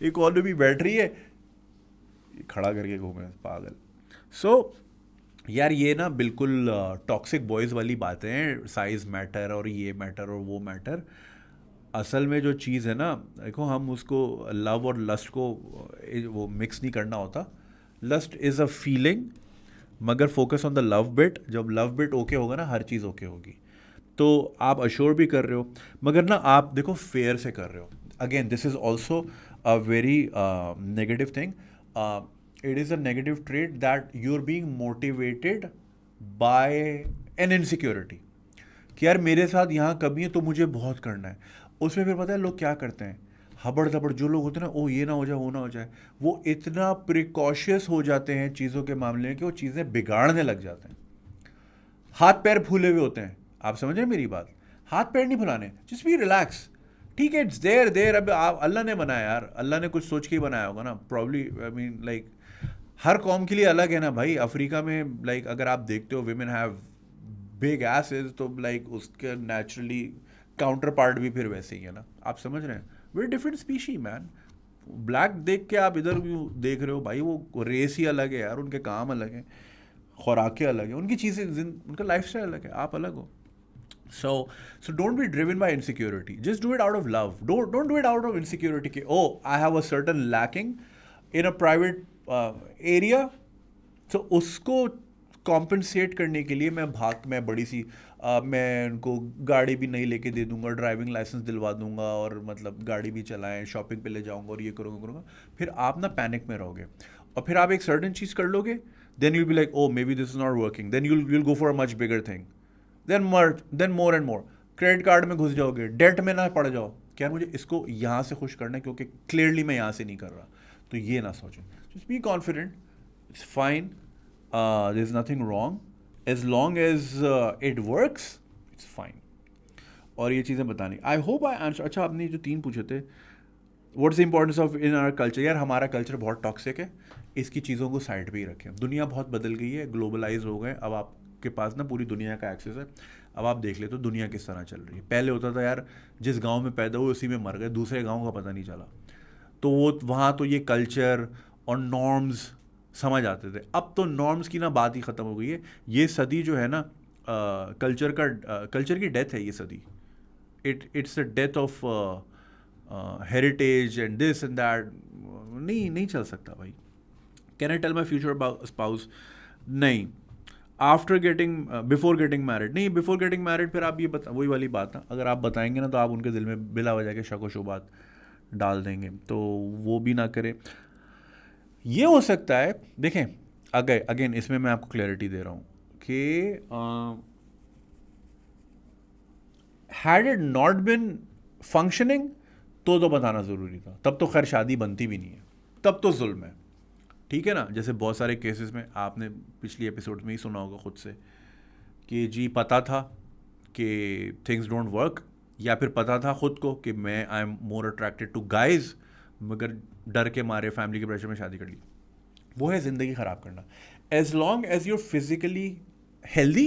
इकोनॉमी बैठ रही है, ये खड़ा करके घूम रहे हैं पागल. सो यार ये ना बिल्कुल टॉक्सिक बॉयज़ वाली बातें हैं. साइज़ मैटर और ये मैटर और वो मैटर. असल में जो चीज़ है ना, देखो हम उसको लव और लस्ट को वो मिक्स नहीं करना होता. लस्ट इज़ अ फीलिंग, मगर focus on the love bit. जब लव बिट ओके होगा ना, हर चीज़ ओके होगी. तो आप अश्योर भी कर रहे हो, मगर ना आप देखो फेयर से कर रहे हो. Again this is also a very negative thing. It is a negative trait that you are being motivated by an insecurity. कि यार मेरे साथ यहाँ कमी है तो मुझे बहुत करना है. उसमें फिर पता है लोग क्या करते हैं, हबड़ दबड़ जो लोग होते हैं ना, ओ ये ना हो जाए, वो ना हो जाए, वो इतना प्रिकॉशियस हो जाते हैं चीज़ों के मामले में कि वो चीज़ें बिगाड़ने लग जाते हैं. हाथ पैर फूले हुए होते हैं. आप समझ रहे हैं मेरी बात? हाथ पैर नहीं फुलाने, जस्ट बी रिलैक्स. ठीक है, इट्स देयर. अब आप, अल्लाह ने बनाया यार, अल्लाह ने कुछ सोच के ही बनाया होगा ना, प्रॉब्ली. आई मीन लाइक हर कौम के लिए अलग है ना भाई. अफ्रीका में लाइक अगर आप देखते हो विमेन हैव बिग एसेस, तो लाइक उसके नेचुरली काउंटर पार्ट भी फिर वैसे ही है ना. आप समझ रहे हैं? वे डिफरेंट स्पीशी मैन. ब्लैक देख के आप इधर भी देख रहे हो भाई, वो रेस ही अलग है यार, उनके काम अलग हैं, खुराकें अलग हैं, उनकी चीज़ें, उनका लाइफस्टाइल अलग है, आप अलग हो. So don't be driven by insecurity. Just do it out of love. Don't do it out of insecurity. कि oh I have a certain lacking in a private area. So उसको कॉम्पनसेट करने के लिए मैं बड़ी सी मैं उनको गाड़ी भी नहीं लेके दे दूंगा, ड्राइविंग लाइसेंस दिलवा दूंगा, और मतलब गाड़ी भी चलाएं, शॉपिंग पे ले जाऊंगा, और ये करूँगा. फिर आप ना पैनिक में रहोगे, और फिर आप एक सर्टेन चीज़ कर लोगे, then you'll be like oh maybe this is not working, then you'll go for a much bigger thing, then more and more. Credit card में घुस जाओगे, डेट में ना पड़ जाओ, क्या मुझे इसको यहाँ से खुश करना है क्योंकि क्लियरली मैं यहाँ से नहीं कर रहा. तो ये ना सोचो. Just be confident, it's fine. There is nothing wrong as long as it works, it's fine. और ये चीज़ें बतानी. I hope I answer. अच्छा, आपने जो 3 पूछे थे, what's the importance of in our culture. यार हमारा कल्चर बहुत टॉक्सिक है, इसकी चीज़ों को साइड पे ही रखें. दुनिया बहुत बदल गई है, ग्लोबलाइज हो गए, अब आपके पास ना पूरी दुनिया का एक्सेस है. अब आप देख ले तो दुनिया किस तरह चल रही है. पहले होता था यार जिस गाँव में पैदा हुए उसी में मर गए, दूसरे गाँव का पता नहीं चला. तो वो वहाँ तो ये कल्चर और नॉर्म्स समझ आते थे. अब तो नॉर्म्स की ना बात ही ख़त्म हो गई है. ये सदी जो है ना कल्चर की डेथ है ये सदी. It's the death of heritage and this and that. नहीं चल सकता भाई. Can I tell my future spouse? नहीं. After getting before getting married नहीं, बिफोर गेटिंग मैरिड फिर आप ये वही वाली बात है, अगर आप बताएंगे ना तो आप उनके दिल में बिला वजह के शक व शुबात डाल देंगे, तो वो भी ना करें। ये हो सकता है, देखें अगेन इसमें मैं आपको क्लैरिटी दे रहा हूँ कि had it not been functioning तो बताना ज़रूरी था, तब तो खैर शादी बनती भी नहीं है, तब तो जुल्म है, ठीक है ना। जैसे बहुत सारे केसेस में आपने पिछली एपिसोड में ही सुना होगा खुद से कि जी पता था कि थिंग्स डोंट वर्क, या फिर पता था खुद को कि मैं I am more attracted to guys, मगर डर के मारे फैमिली के प्रेशर में शादी कर ली। वो है ज़िंदगी ख़राब करना। As long as you're physically healthy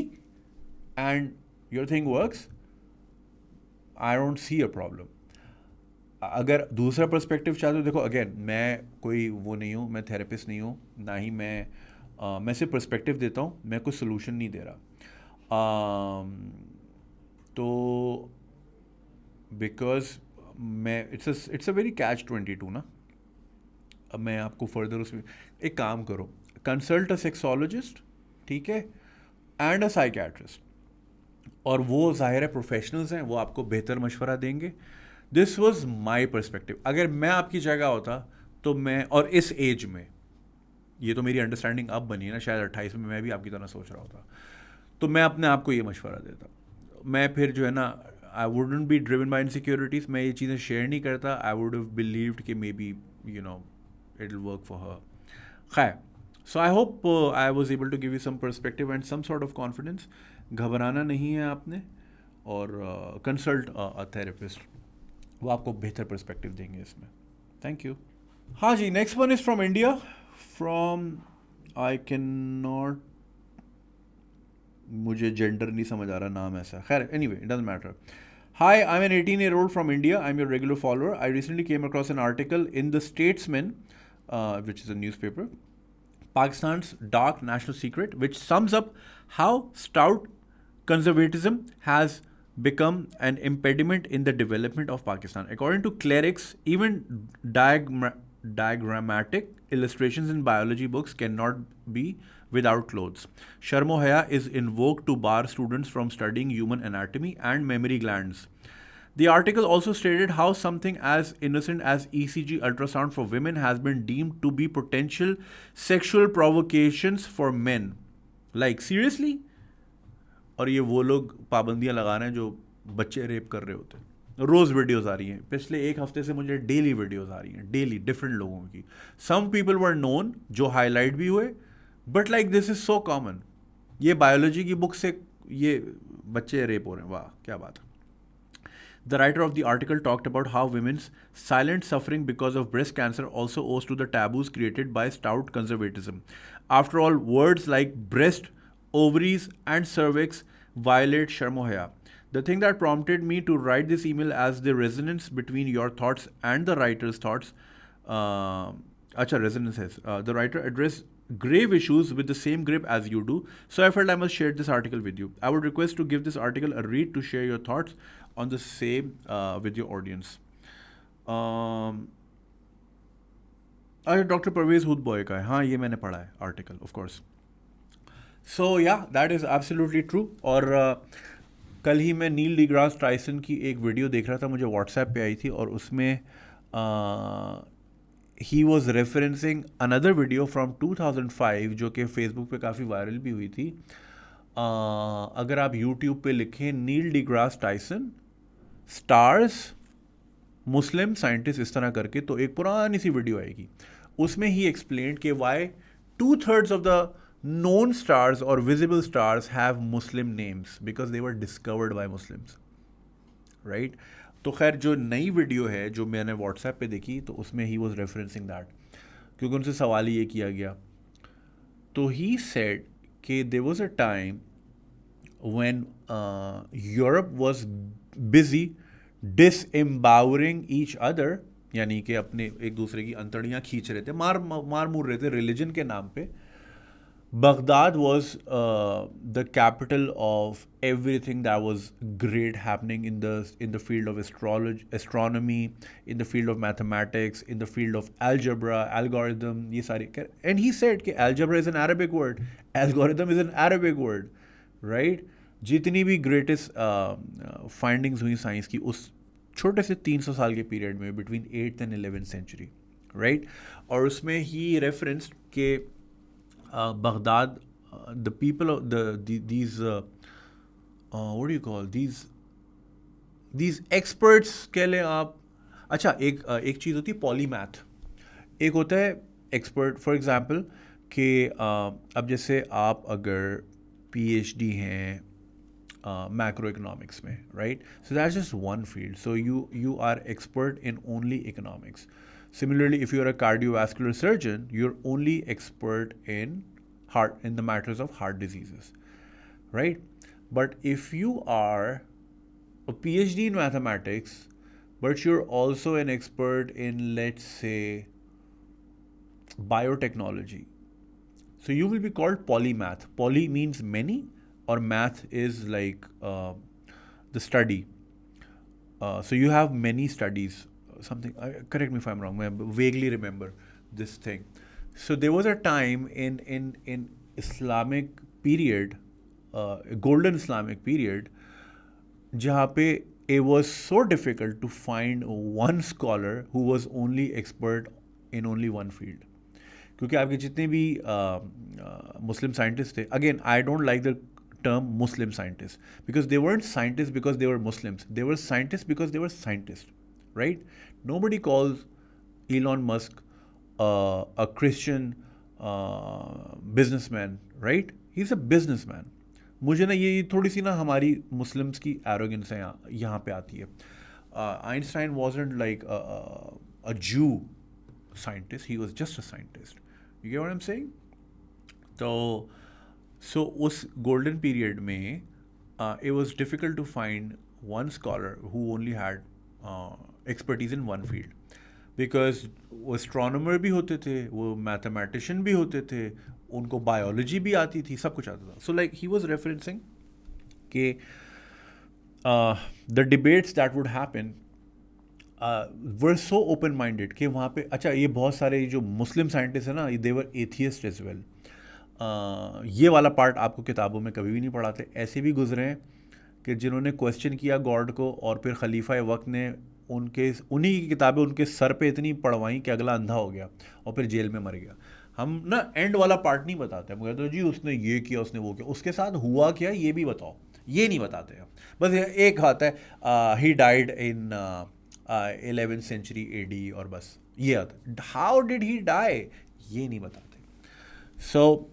and your thing works, I don't see a problem. अगर दूसरा पर्सपेक्टिव चाहते हो, देखो अगेन मैं कोई वो नहीं हूँ, मैं थेरेपिस्ट नहीं हूँ, ना ही मैं सिर्फ पर्सपेक्टिव देता हूँ, मैं कोई सोल्यूशन नहीं दे रहा। तो बिकॉज मैं इट्स अ वेरी कैच-22 ना। अब मैं आपको फर्दर उसमें एक काम करो, कंसल्ट अ सेक्सोलॉजिस्ट, ठीक है, एंड अ साइकियाट्रिस्ट, और वो ज़ाहिर है प्रोफेशनल्स हैं, वो आपको बेहतर मशवरा देंगे। This was my perspective. अगर मैं आपकी जगह होता तो मैं, और इस एज में, ये तो मेरी अंडरस्टैंडिंग अब बनी है ना, शायद 28 में मैं भी आपकी तरह सोच रहा होता, तो मैं अपने आप को ये मशवरा देता। मैं फिर जो है ना, I wouldn't be driven by insecurities, मैं ये चीज़ें शेयर नहीं करता। आई वुड हैव बिलीव्ड कि maybe it will work for her. खैर, so I hope I was able to give you some perspective and some sort of confidence. घबराना नहीं है आपने, और कंसल्ट अ थेरेपिस्ट, वो आपको बेहतर पर्सपेक्टिव देंगे इसमें। Thank you. हाँ जी, next one is from India, from I can not, मुझे जेंडर नहीं समझ आ रहा, नाम ऐसा, खैर anyway it doesn't matter. Hi, I'm an 18-year-old from India. I'm your regular follower. I recently came across an article in The Statesman, which is a newspaper, Pakistan's dark national secret, which sums up how stout conservatism has become an impediment in the development of Pakistan. According to clerics, even diagrammatic illustrations in biology books cannot be without clothes. Sharm Haya is invoked to bar students from studying human anatomy and mammary glands. The article also stated how something as innocent as ECG ultrasound for women has been deemed to be potential sexual provocations for men. Like, seriously? और ये वो लोग पाबंदियां लगा रहे हैं जो बच्चे रेप कर रहे होते हैं। रोज़ वीडियोज़ आ रही हैं, पिछले एक हफ्ते से मुझे डेली वीडियोज़ आ रही हैं, डेली डिफरेंट लोगों की। सम पीपल वर नोन जो हाईलाइट भी हुए, but like this is so common. ये बायोलॉजी की बुक से ये बच्चे रेप हो रहे हैं, वाह क्या बात है। The writer of the article talked about how women's silent suffering because of breast cancer also owes to the taboos created by stout conservatism. After all, words like breast, ovaries, and cervix violate Sharm Haya. The thing that prompted me to write this email as the resonance between your thoughts and the writer's thoughts. Resonance says the writer addressed grave issues with the same grip as you do, so I felt I must share this article with you. I would request to give this article a read to share your thoughts on the same with your audience. Doctor Pervez Hoodbhoy का है, हाँ ये मैंने पढ़ा है article, of course. सो या that is absolutely true. और कल ही मैं नील डिग्रास टाइसन की एक वीडियो देख रहा था, मुझे व्हाट्सएप पे आई थी, और उसमें he was referencing another video from 2005 जो कि फेसबुक पे काफ़ी वायरल भी हुई थी। अगर आप यूट्यूब पे लिखें Neil deGrasse Tyson stars Muslim scientist इस तरह करके, तो एक पुरानी सी वीडियो आएगी। उसमें ही एक्सप्लेन कि why 2/3 of the known stars or visible stars have Muslim names because they were discovered by Muslims, right? तो खैर जो नई वीडियो है जो मैंने व्हाट्सएप पे देखी, तो उसमें ही वॉज रेफरेंसिंग दैट, क्योंकि उनसे सवाल ये किया गया, तो ही सेड कि there was a time when Europe was busy disempowering each other, यानी कि अपने एक दूसरे की अंतड़ियाँ खींच रहे थे, मार मूर रहे थे रिलीजन के नाम पे, Baghdad was the capital of everything that was great happening in the field of astrology, astronomy, in the field of mathematics, in the field of algebra, algorithm. ये सारी and he said कि algebra is an Arabic word, algorithm is an Arabic word, right? जितनी भी greatest findings हुई science की उस छोटे से 300 साल के पीरियड में between 8th and 11th century, right? और उसमें ही रेफरेंस के Baghdad, the people of these what do you call these experts कह लें आप. अच्छा एक चीज़ होती है पॉलीमैथ, एक होता है एक्सपर्ट. फॉर एग्जांपल कि अब जैसे आप अगर पीएचडी हैं मैक्रो इकोनॉमिक्स में, right, so that's just one field, so you are expert in only economics. Similarly, if you're a cardiovascular surgeon, you're only expert in the matters of heart diseases, right? But if you are a PhD in mathematics, but you're also an expert in, let's say, biotechnology, so you will be called polymath. Poly means many, or math is like the study. So you have many studies. Something. Correct me if I'm wrong. I vaguely remember this thing. So there was a time in Islamic period, golden Islamic period, जहाँ पे it was so difficult to find one scholar who was only expert in only one field. क्योंकि आपके जितने भी मुस्लिम scientist थे, again I don't like the term Muslim scientists, because they weren't scientists because they were Muslims. They were scientists because they were scientists, right? Nobody calls Elon Musk a Christian businessman, right? He's a businessman. मुझे ना ये थोड़ी सी ना हमारी Muslims की arrogance है यहाँ पे आती है. Einstein wasn't like a Jew scientist. He was just a scientist. You get what I'm saying? So उस golden period में it was difficult to find one scholar who only had expertise in one field, because वो astronomer भी होते थे, वो mathematician भी होते थे, उनको biology भी आती थी, सब कुछ आता था. So like he was referencing कि the debates that would happen were so open minded कि वहाँ पे, अच्छा ये बहुत सारे जो मुस्लिम साइंटिस्ट हैं ना, they were atheists as well. ये वाला पार्ट आपको किताबों में कभी भी नहीं पढ़ाते. ऐसे भी गुजरे हैं कि जिन्होंने क्वेश्चन किया गॉड को और फिर खलीफा वक्त ने उन्हीं की किताबें उनके सर पे इतनी पढ़वाई कि अगला अंधा हो गया और फिर जेल में मर गया. हम ना एंड वाला पार्ट नहीं बताते, हम कहते जी उसने ये किया, उसने वो किया, उसके साथ हुआ क्या ये भी बताओ, ये नहीं बताते हम. बस एक आता है he died in 11th century AD, और बस ये आता है. हाउ डिड ही डाई, ये नहीं बताते. सो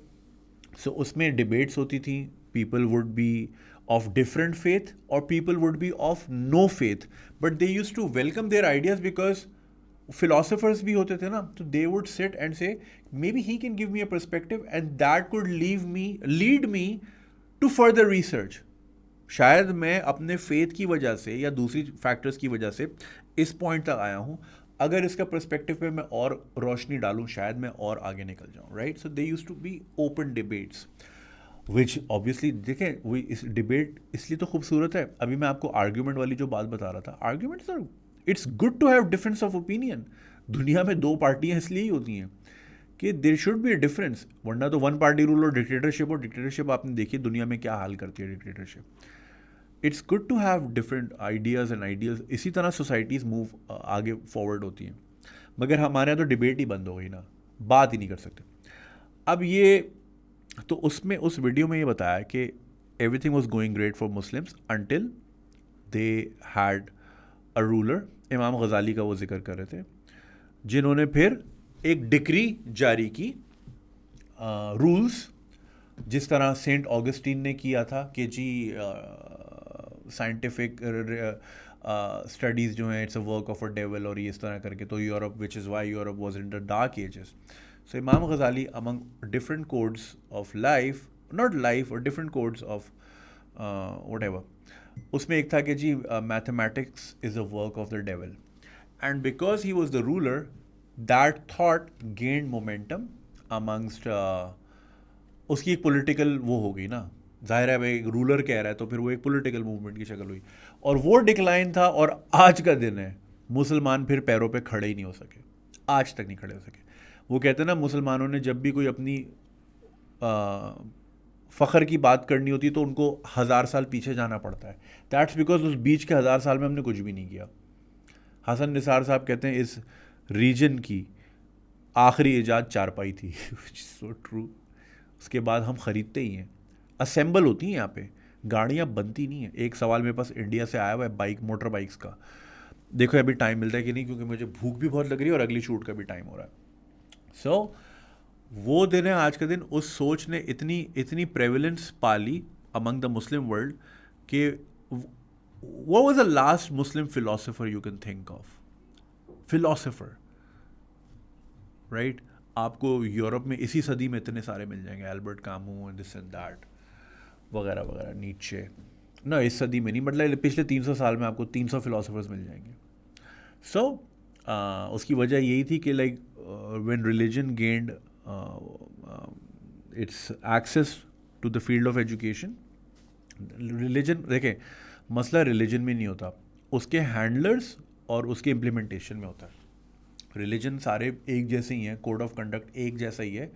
उसमें डिबेट्स होती थी. People would be of different faith और people would be of no faith, but they use to welcome their ideas, because philosophers भी होते थे ना, तो they would sit and say maybe he can give me a perspective and that could lead me to further research. शायद मैं अपने faith की वजह से या दूसरी फैक्टर्स की वजह से इस पॉइंट तक आया हूँ, अगर इसका पर्सपेक्टिव पे मैं और रोशनी डालूँ शायद मैं और आगे निकल जाऊँ, right? So they use to be open debates, which obviously देखें वही इस डिबेट इसलिए तो खूबसूरत है. अभी मैं आपको आर्ग्यूमेंट वाली जो बात बता रहा था, arguments are, it's good to have difference of opinion. दुनिया में दो पार्टियां इसलिए ही होती हैं कि there should be a difference, वरना तो वन पार्टी रूल और डिक्टेटरशिप आपने देखी दुनिया में क्या हाल करती है dictatorship. It's good to have different ideas and ideas. इसी तरह सोसाइटीज़ मूव आगे फॉरवर्ड होती हैं. मगर हमारे यहाँ तो डिबेट ही बंद हो गई ना, बात ही नहीं कर सकते. अब ये तो उसमें उस वीडियो में ये बताया कि everything was going great for Muslims until they had a ruler. इमाम गज़ाली का वो जिक्र कर रहे थे, जिन्होंने फिर एक डिक्री जारी की, रूल्स, जिस तरह सेंट ऑगस्टीन ने किया था कि जी साइंटिफिक स्टडीज़ जो हैं it's a work of a devil और ये इस तरह करके. तो Europe, which is why Europe was in the dark ages. So Imam Ghazali among different codes of life, not life और different codes of whatever, उसमें एक था कि जी mathematics is a work of the devil. And because he was the ruler, that thought gained momentum amongst उसकी एक political वो हो गई ना, जाहिर है भाई एक रूलर कह रहा है तो फिर वो एक पॉलिटिकल मूवमेंट की शक्ल हुई, और वो डिक्लाइन था। और आज का दिन है, मुसलमान फिर पैरों पे खड़े ही नहीं हो सके, आज तक नहीं खड़े हो सके। वो कहते हैं ना, मुसलमानों ने जब भी कोई अपनी फ़ख्र की बात करनी होती है तो उनको 1000 साल पीछे जाना पड़ता है। दैट्स बिकॉज उस बीच के 1000 साल में हमने कुछ भी नहीं किया। हसन निसार साहब कहते हैं इस रीजन की आखिरी ईजाद चारपाई थी सो ट्रू। उसके बाद हम ख़रीदते ही हैं, असेंबल होती हैं यहाँ पे, गाड़ियाँ बनती नहीं हैं। एक सवाल मेरे पास इंडिया से आया हुआ है बाइक, मोटर बाइक्स का। देखो अभी टाइम मिलता है कि नहीं, क्योंकि मुझे भूख भी बहुत लग रही है और अगली शूट का भी टाइम हो रहा है। सो वो दिन है आज का दिन। उस सोच ने इतनी इतनी prevalence Pali among the Muslim world कि what was the last Muslim philosopher you can think of? Philosopher, right? आपको यूरोप में इसी सदी में इतने सारे मिल जाएंगे, Albert Camus, this and that वगैरह वगैरह, नीचे ना, इस सदी में नहीं, मतलब पिछले 300 साल में आपको 300 फिलोसोफर्स मिल जाएंगे। सो उसकी वजह यही थी कि like when religion gained its access to the field of education, religion, देखें मसला रिलीजन में नहीं होता, उसके हैंडलर्स और उसके इम्प्लीमेंटेशन में होता है। रिलीजन सारे एक जैसे ही हैं, कोड ऑफ कंडक्ट एक जैसा ही है,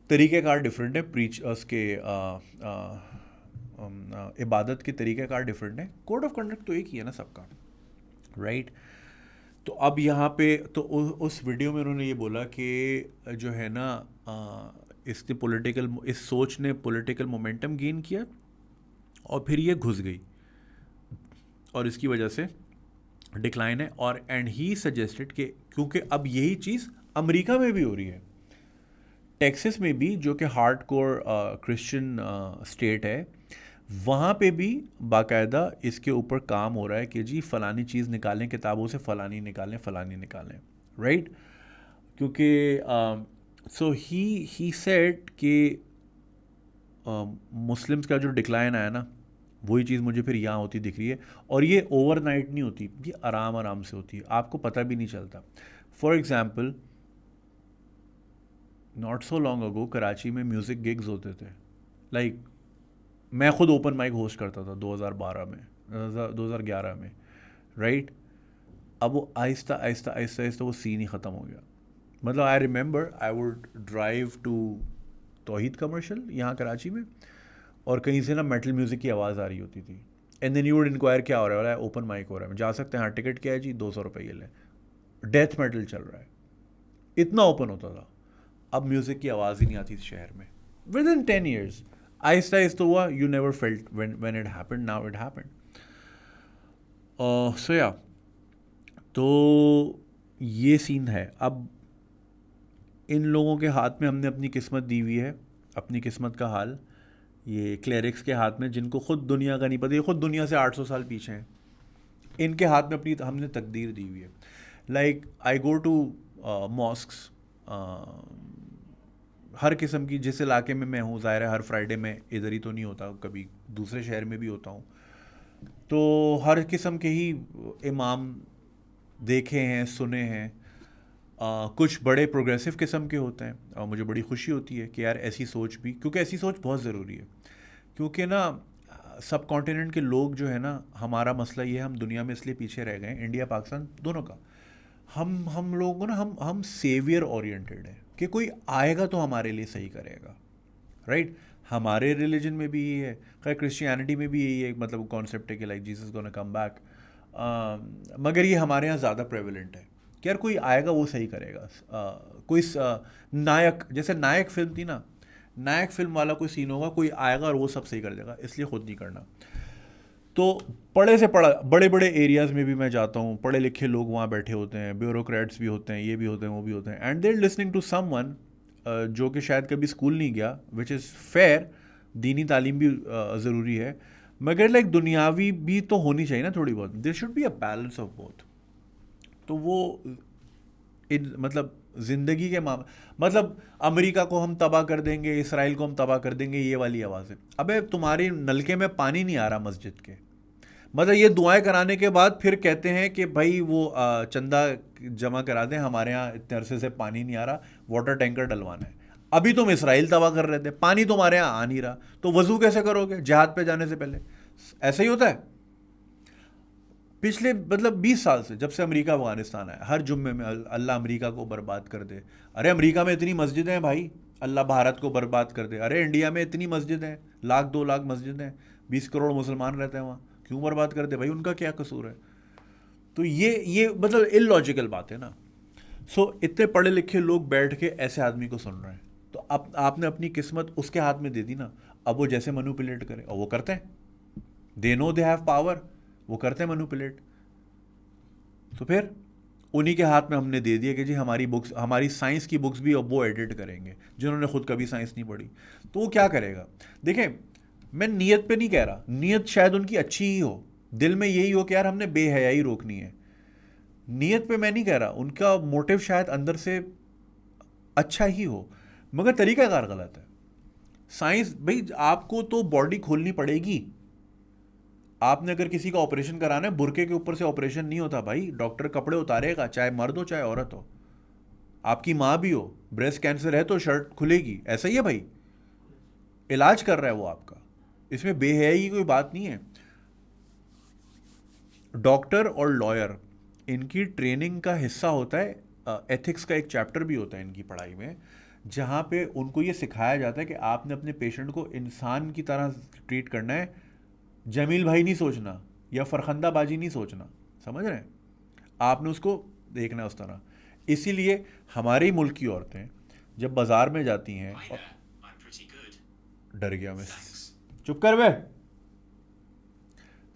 तरीक़ेकार डिफरेंट है, प्रीच उसके इबादत के तरीक़ेकार डिफरेंट है, कोड ऑफ कंडक्ट तो एक ही है ना सबका, राइट? तो अब यहाँ पे तो उस वीडियो में उन्होंने ये बोला कि जो है ना इसने पॉलिटिकल, इस सोच ने पॉलिटिकल मोमेंटम गेन किया और फिर ये घुस गई और इसकी वजह से डिक्लाइन है। और एंड ही सजेस्टेड कि क्योंकि अब यही चीज़ अमेरिका में भी हो रही है, टेक्सास में भी, जो कि हार्डकोर क्रिश्चियन स्टेट है, वहाँ पे भी बाकायदा इसके ऊपर काम हो रहा है कि जी फ़लानी चीज़ निकालें किताबों से, फ़लानी निकालें, फ़लानी निकालें, राइट? क्योंकि सो ही सेड कि मुस्लिम्स का जो डिक्लाइन आया ना, वही चीज़ मुझे फिर यहाँ होती दिख रही है। और ये ओवरनाइट नहीं होती, ये आराम आराम से होती है, आपको पता भी नहीं चलता। For example, not so long ago Karachi में म्यूज़िक गिग्स होते थे, लाइक मैं खुद ओपन माइक होस्ट करता था 2012 में, 2011 में, राइट? अब वो आहिस्ता आहिस्ता आहिस्ता आहिस्ता वो सीन ही ख़त्म हो गया। मतलब I remember I would drive to Tauheed commercial यहाँ कराची में, और कहीं से ना मेटल म्यूज़िक की आवाज़ आ रही होती थी, and then you would enquire क्या हो रहा है, ओपन माइक हो रहा है, जा सकते हैं, हाँ टिकट क्या है जी, 200 रुपये ये लें, डेथ मेटल चल रहा है, इतना ओपन होता था। अब म्यूज़िक की आवाज़ ही नहीं आती इस शहर में। विद इन 10 years आहिस्ता आहिस्ता हुआ, you never felt when it happened, now it happened. So yeah, तो ये सीन है। अब इन लोगों के हाथ में हमने अपनी किस्मत दी हुई है, अपनी किस्मत का हाल ये क्लेरिक्स के हाथ में, जिनको खुद दुनिया का नहीं पता, ये खुद दुनिया से 800 साल पीछे हैं, इनके हाथ में अपनी हमने तकदीर दी हुई है। Like I go to mosques, हर किस्म की, जिस इलाके में मैं हूँ, ज़ाहिर है हर फ्राइडे में इधर ही तो नहीं होता, कभी दूसरे शहर में भी होता हूँ, तो हर किस्म के ही इमाम देखे हैं, सुने हैं। कुछ बड़े प्रोग्रेसिव किस्म के होते हैं, और मुझे बड़ी खुशी होती है कि यार ऐसी सोच भी, क्योंकि ऐसी सोच बहुत ज़रूरी है। क्योंकि ना सब कॉन्टिनेंट के लोग जो है ना, हमारा मसला ये है, हम दुनिया में इसलिए पीछे रह गए, इंडिया पाकिस्तान दोनों का, हम लोगों को ना, हम सेवियर ओरिएंटेड है कि कोई आएगा तो हमारे लिए सही करेगा, राइट? हमारे रिलीजन में भी यही है, खैर क्रिश्चियनिटी में भी यही है, मतलब कॉन्सेप्ट है कि like Jesus gonna come back, मगर ये हमारे यहाँ ज़्यादा प्रेवलेंट है कि यार कोई आएगा वो सही करेगा। कोई नायक, जैसे नायक फिल्म थी ना, नायक फिल्म वाला कोई सीन होगा, कोई आएगा और वो सब सही कर देगा, इसलिए खुद नहीं करना। तो बड़े से बड़े बड़े एरियाज़ में भी मैं जाता हूँ, पढ़े लिखे लोग वहाँ बैठे होते हैं, ब्यूरोक्रेट्स भी होते हैं, ये भी होते हैं, वो भी होते हैं, and they are listening to someone जो कि शायद कभी स्कूल नहीं गया, विच इज़ फेयर, दीनी तालीम भी ज़रूरी है, मगर लाइक दुनियावी भी तो होनी चाहिए ना थोड़ी बहुत, there should be a balance of both. तो वो मतलब ज़िंदगी के मतलब अमेरिका को हम तबाह कर देंगे, इसराइल को हम तबाह कर देंगे, ये वाली आवाज़ें। अबे तुम्हारे नलके में पानी नहीं आ रहा मस्जिद के, मतलब ये दुआएं कराने के बाद फिर कहते हैं कि भाई वो चंदा जमा करा दें, हमारे यहाँ इतने अरसे से पानी नहीं आ रहा, वाटर टैंकर डलवाना है। अभी तुम इसराइल तबाह कर रहे थे, पानी तुम्हारे यहाँ आ नहीं रहा, तो वजू कैसे करोगे जिहाद पे जाने से पहले? ऐसा ही होता है। पिछले मतलब 20 साल से, जब से अमेरिका अफगानिस्तान आया, हर जुम्मे में अल्लाह अमेरिका को बर्बाद कर दे। अरे अमेरिका में इतनी मस्जिदें हैं भाई, अल्लाह भारत को बर्बाद कर दे। अरे इंडिया में इतनी मस्जिदें हैं, 1-2 लाख मस्जिदें हैं, 20 करोड़ मुसलमान रहते हैं वहाँ, क्यों बर्बाद कर दे भाई? उनका क्या कसूर है? तो ये मतलब इलॉजिकल बात है ना। इतने पढ़े लिखे लोग बैठ के ऐसे आदमी को सुन रहे हैं, तो अब आपने अपनी किस्मत उसके हाथ में दे दी ना। अब वो जैसे मैनिपुलेट करे, और वो करते हैं, they know they have power, वो करते हैं मैनिपुलेट। तो फिर उन्हीं के हाथ में हमने दे दिया कि जी हमारी बुक्स, हमारी साइंस की बुक्स भी अब वो एडिट करेंगे, जिन्होंने खुद कभी साइंस नहीं पढ़ी। तो वो क्या करेगा? देखें, मैं नीयत पे नहीं कह रहा, नीयत शायद उनकी अच्छी ही हो, दिल में यही हो कि यार हमने बेहयाई रोकनी है, नीयत पे मैं नहीं कह रहा, उनका मोटिव शायद अंदर से अच्छा ही हो, मगर तरीकाकार गलत है। साइंस भाई, आपको तो बॉडी खोलनी पड़ेगी। आपने अगर किसी का ऑपरेशन कराना है, बुरके के ऊपर से ऑपरेशन नहीं होता भाई, डॉक्टर कपड़े उतारेगा, चाहे मर्द हो चाहे औरत हो। आपकी माँ भी हो, ब्रेस्ट कैंसर है तो शर्ट खुलेगी, ऐसा ही है भाई, इलाज कर रहा है वो आपका, इसमें बेहयाई की कोई बात नहीं है। डॉक्टर और लॉयर, इनकी ट्रेनिंग का हिस्सा होता है, एथिक्स का एक चैप्टर भी होता है इनकी पढ़ाई में, जहाँ पे उनको ये सिखाया जाता है कि आपने अपने पेशेंट को इंसान की तरह ट्रीट करना है, जमील भाई नहीं सोचना या फरखंदाबाजी नहीं सोचना, समझ रहे हैं? आपने उसको देखना है उस तरह। इसीलिए हमारे ही मुल्क की औरतें जब बाज़ार में जाती हैं, डर गया मैं, चुप कर बे,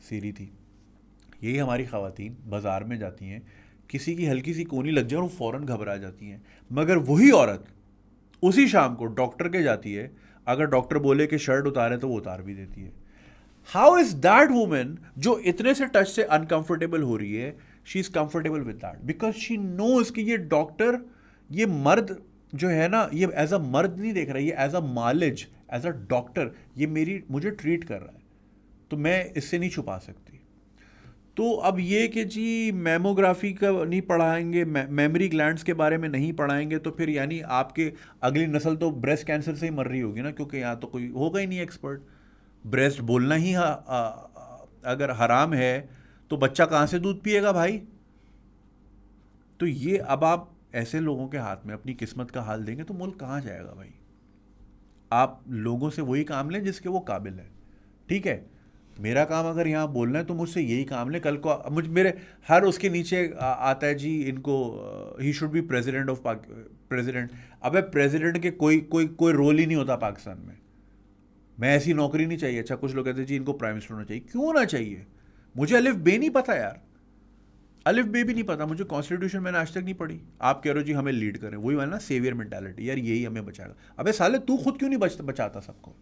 सीरी थी। यही हमारी ख़वातीन बाज़ार में जाती हैं, किसी की हल्की सी कोनी लग जाए और वो फ़ौरन घबरा जाती हैं, मगर वही औरत उसी शाम को डॉक्टर के जाती है, अगर डॉक्टर बोले कि शर्ट उतारे तो वो उतार भी देती है। हाउ इज दैट वुमेन जो इतने से टच से अनकंफर्टेबल हो रही है, she is comfortable with that because she knows कि ये डॉक्टर, ये मर्द जो है ना, ये एज अ मर्द नहीं देख रहा है, ये एज अ मालिज, एज अ डॉक्टर, ये मुझे ट्रीट कर रहा है, तो मैं इससे नहीं छुपा सकती। तो अब ये कि जी मैमोग्राफी का नहीं पढ़ाएंगे, मेमोरी ग्लैंड्स के बारे में नहीं पढ़ाएंगे, तो फिर यानी आपके अगली नस्ल तो ब्रेस्ट कैंसर से ही मर रही होगी ना, क्योंकि यहाँ तो कोई होगा ही नहीं एक्सपर्ट। ब्रेस्ट बोलना ही अगर हराम है तो बच्चा कहाँ से दूध पिएगा भाई? तो ये अब आप ऐसे लोगों के हाथ में अपनी किस्मत का हाल देंगे तो मुल्क कहाँ जाएगा भाई? आप लोगों से वही काम लें जिसके वो काबिल है, ठीक है? मेरा काम अगर यहाँ बोलना है तो मुझसे यही काम ले, कल को मेरे हर उसके नीचे आता है जी इनको, he should be president of president. अबे प्रेसिडेंट के कोई रोल ही नहीं होता पाकिस्तान में, मैं ऐसी नौकरी नहीं चाहिए। अच्छा, कुछ लोग कहते हैं जी इनको प्राइम मिनिस्टर होना चाहिए, क्यों ना चाहिए? मुझे अलिफ बे नहीं पता यार, अलिफ बे भी नहीं पता मुझे, कॉन्स्टिट्यूशन मैंने आज तक नहीं पढ़ी। आप कह रहे हो जी हमें लीड करें, वही वाला ना सेवियर मेंटालिटी, यार यही हमें बचाएगा। अबे साले तू खुद क्यों नहीं बचाता सबको?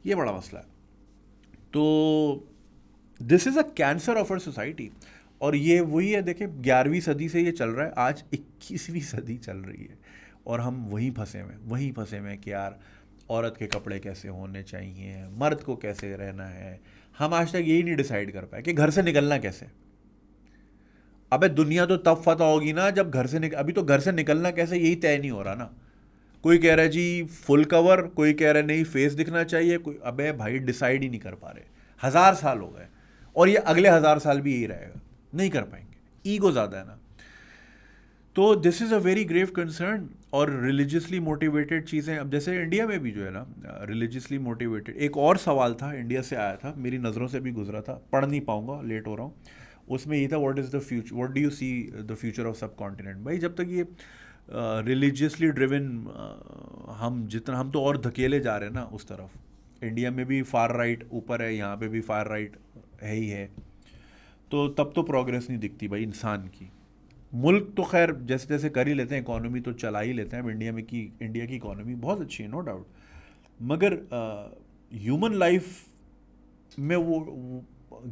ये बड़ा मसला है। तो this is a cancer of our society, और ये वही है, देखें 11वीं सदी से ये चल रहा है, आज 21वीं सदी चल रही है, और हम वहीं फंसे हुए हैं कि यार औरत के कपड़े कैसे होने चाहिए, मर्द को कैसे रहना है। हम आज तक यही नहीं डिसाइड कर पाए कि घर से निकलना कैसे। अबे दुनिया तो तब फतह होगी ना जब घर से अभी तो घर से निकलना कैसे यही तय नहीं हो रहा ना। कोई कह रहा है जी फुल कवर, कोई कह रहा है नहीं फेस दिखना चाहिए, कोई, अबे भाई डिसाइड ही नहीं कर पा रहे। 1000 साल हो गए और ये अगले 1000 साल भी यही रहेगा, नहीं कर पाएंगे, ईगो ज़्यादा है ना। तो this is a very grave concern. और रिलीजियसली मोटिवेटेड चीज़ें, अब जैसे इंडिया में भी जो है ना रिलीजियसली मोटिवेटेड, एक और सवाल था इंडिया से आया था, मेरी नज़रों से भी गुजरा था, पढ़ नहीं पाऊँगा, लेट हो रहा हूँ। उसमें ये था, what is the future, what do you see the future of सब कॉन्टिनेंट। भाई जब तक ये रिलीजियसली ड्रिवन, हम तो और धकेले जा रहे हैं ना उस तरफ। इंडिया में भी फार राइट ऊपर है, यहाँ पे भी फार राइट है ही है, तो तब तो प्रोग्रेस नहीं दिखती भाई इंसान की। मुल्क तो खैर जैसे जैसे कर ही लेते हैं, इकोनॉमी तो चला ही लेते हैं। इंडिया की इकोनॉमी बहुत अच्छी है, नो डाउट, मगर ह्यूमन लाइफ में वो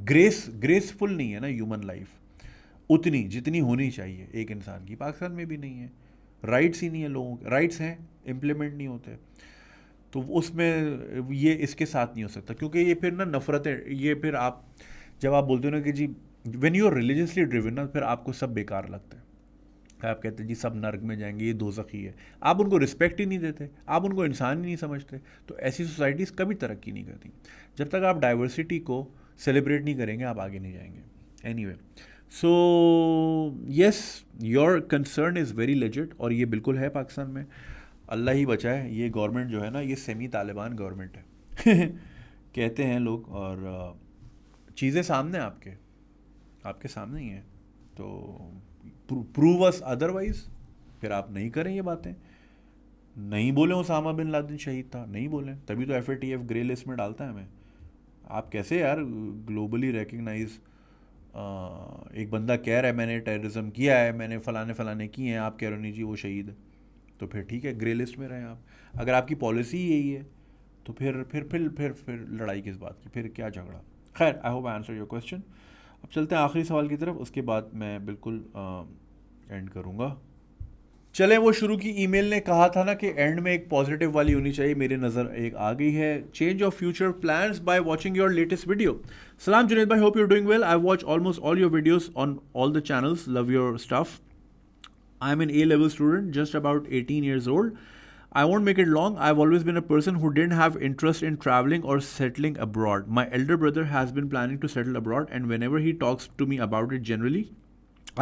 ग्रेसफुल नहीं है ना ह्यूमन लाइफ उतनी जितनी होनी चाहिए एक इंसान की। पाकिस्तान में भी नहीं है, राइट्स ही नहीं है लोगों के, राइट्स हैं इम्प्लीमेंट नहीं होते, तो उसमें ये इसके साथ नहीं हो सकता, क्योंकि ये फिर ना नफ़रतें, ये फिर आप जब आप बोलते हो ना कि जी when you are religiously driven ना, फिर आपको सब बेकार लगता है। आप कहते हैं जी सब नर्क में जाएंगे, ये दोज़खी है। आप उनको रिस्पेक्ट ही नहीं देते, आप उनको इंसान ही नहीं समझते। तो ऐसी सोसाइटीज़ कभी तरक्की नहीं करती। जब तक आप डाइवर्सिटी को सेलिब्रेट नहीं करेंगे, आप आगे नहीं जाएंगे। Anyway, so yes, your concern is very legit, और ये बिल्कुल है पाकिस्तान में। अल्लाह ही बचाए, ये गवर्नमेंट जो है ना, ये सेमी तालिबान गवर्नमेंट है कहते हैं लोग, और चीज़ें सामने आपके सामने ही हैं। तो प्रूव अस अदरवाइज, फिर आप नहीं करें ये बातें। नहीं बोले ओसामा बिन लादेन शहीद था, नहीं बोले, तभी तो FATF ग्रे लिस्ट में डालता है हमें। आप कैसे यार ग्लोबली रिकग्नाइज, एक बंदा कह रहा है मैंने टेररिज्म किया है, मैंने फलाने किए हैं, आप कह रहे हो नहीं जी वो शहीद है, तो फिर ठीक है, ग्रे लिस्ट में रहें आप। अगर आपकी पॉलिसी यही है तो फिर लड़ाई किस बात की, फिर क्या झगड़ा। खैर, आई hope I answer your question. अब चलते हैं आखिरी सवाल की तरफ, उसके बाद मैं बिल्कुल एंड करूँगा। चलें, वो शुरू की ईमेल ने कहा था ना कि एंड में एक पॉजिटिव वाली होनी चाहिए, मेरी नज़र एक आ गई है। Change of future plans by watching your latest video. सलाम जुनेद भाई, hope you are doing well. I watch almost all your videos on all the channels, love your stuff. I am an A-level student, just about 18 years old. I won't make it long. I've always been a person who didn't have interest in traveling or settling abroad. My elder brother has been planning to settle abroad, and whenever he talks to me about it generally,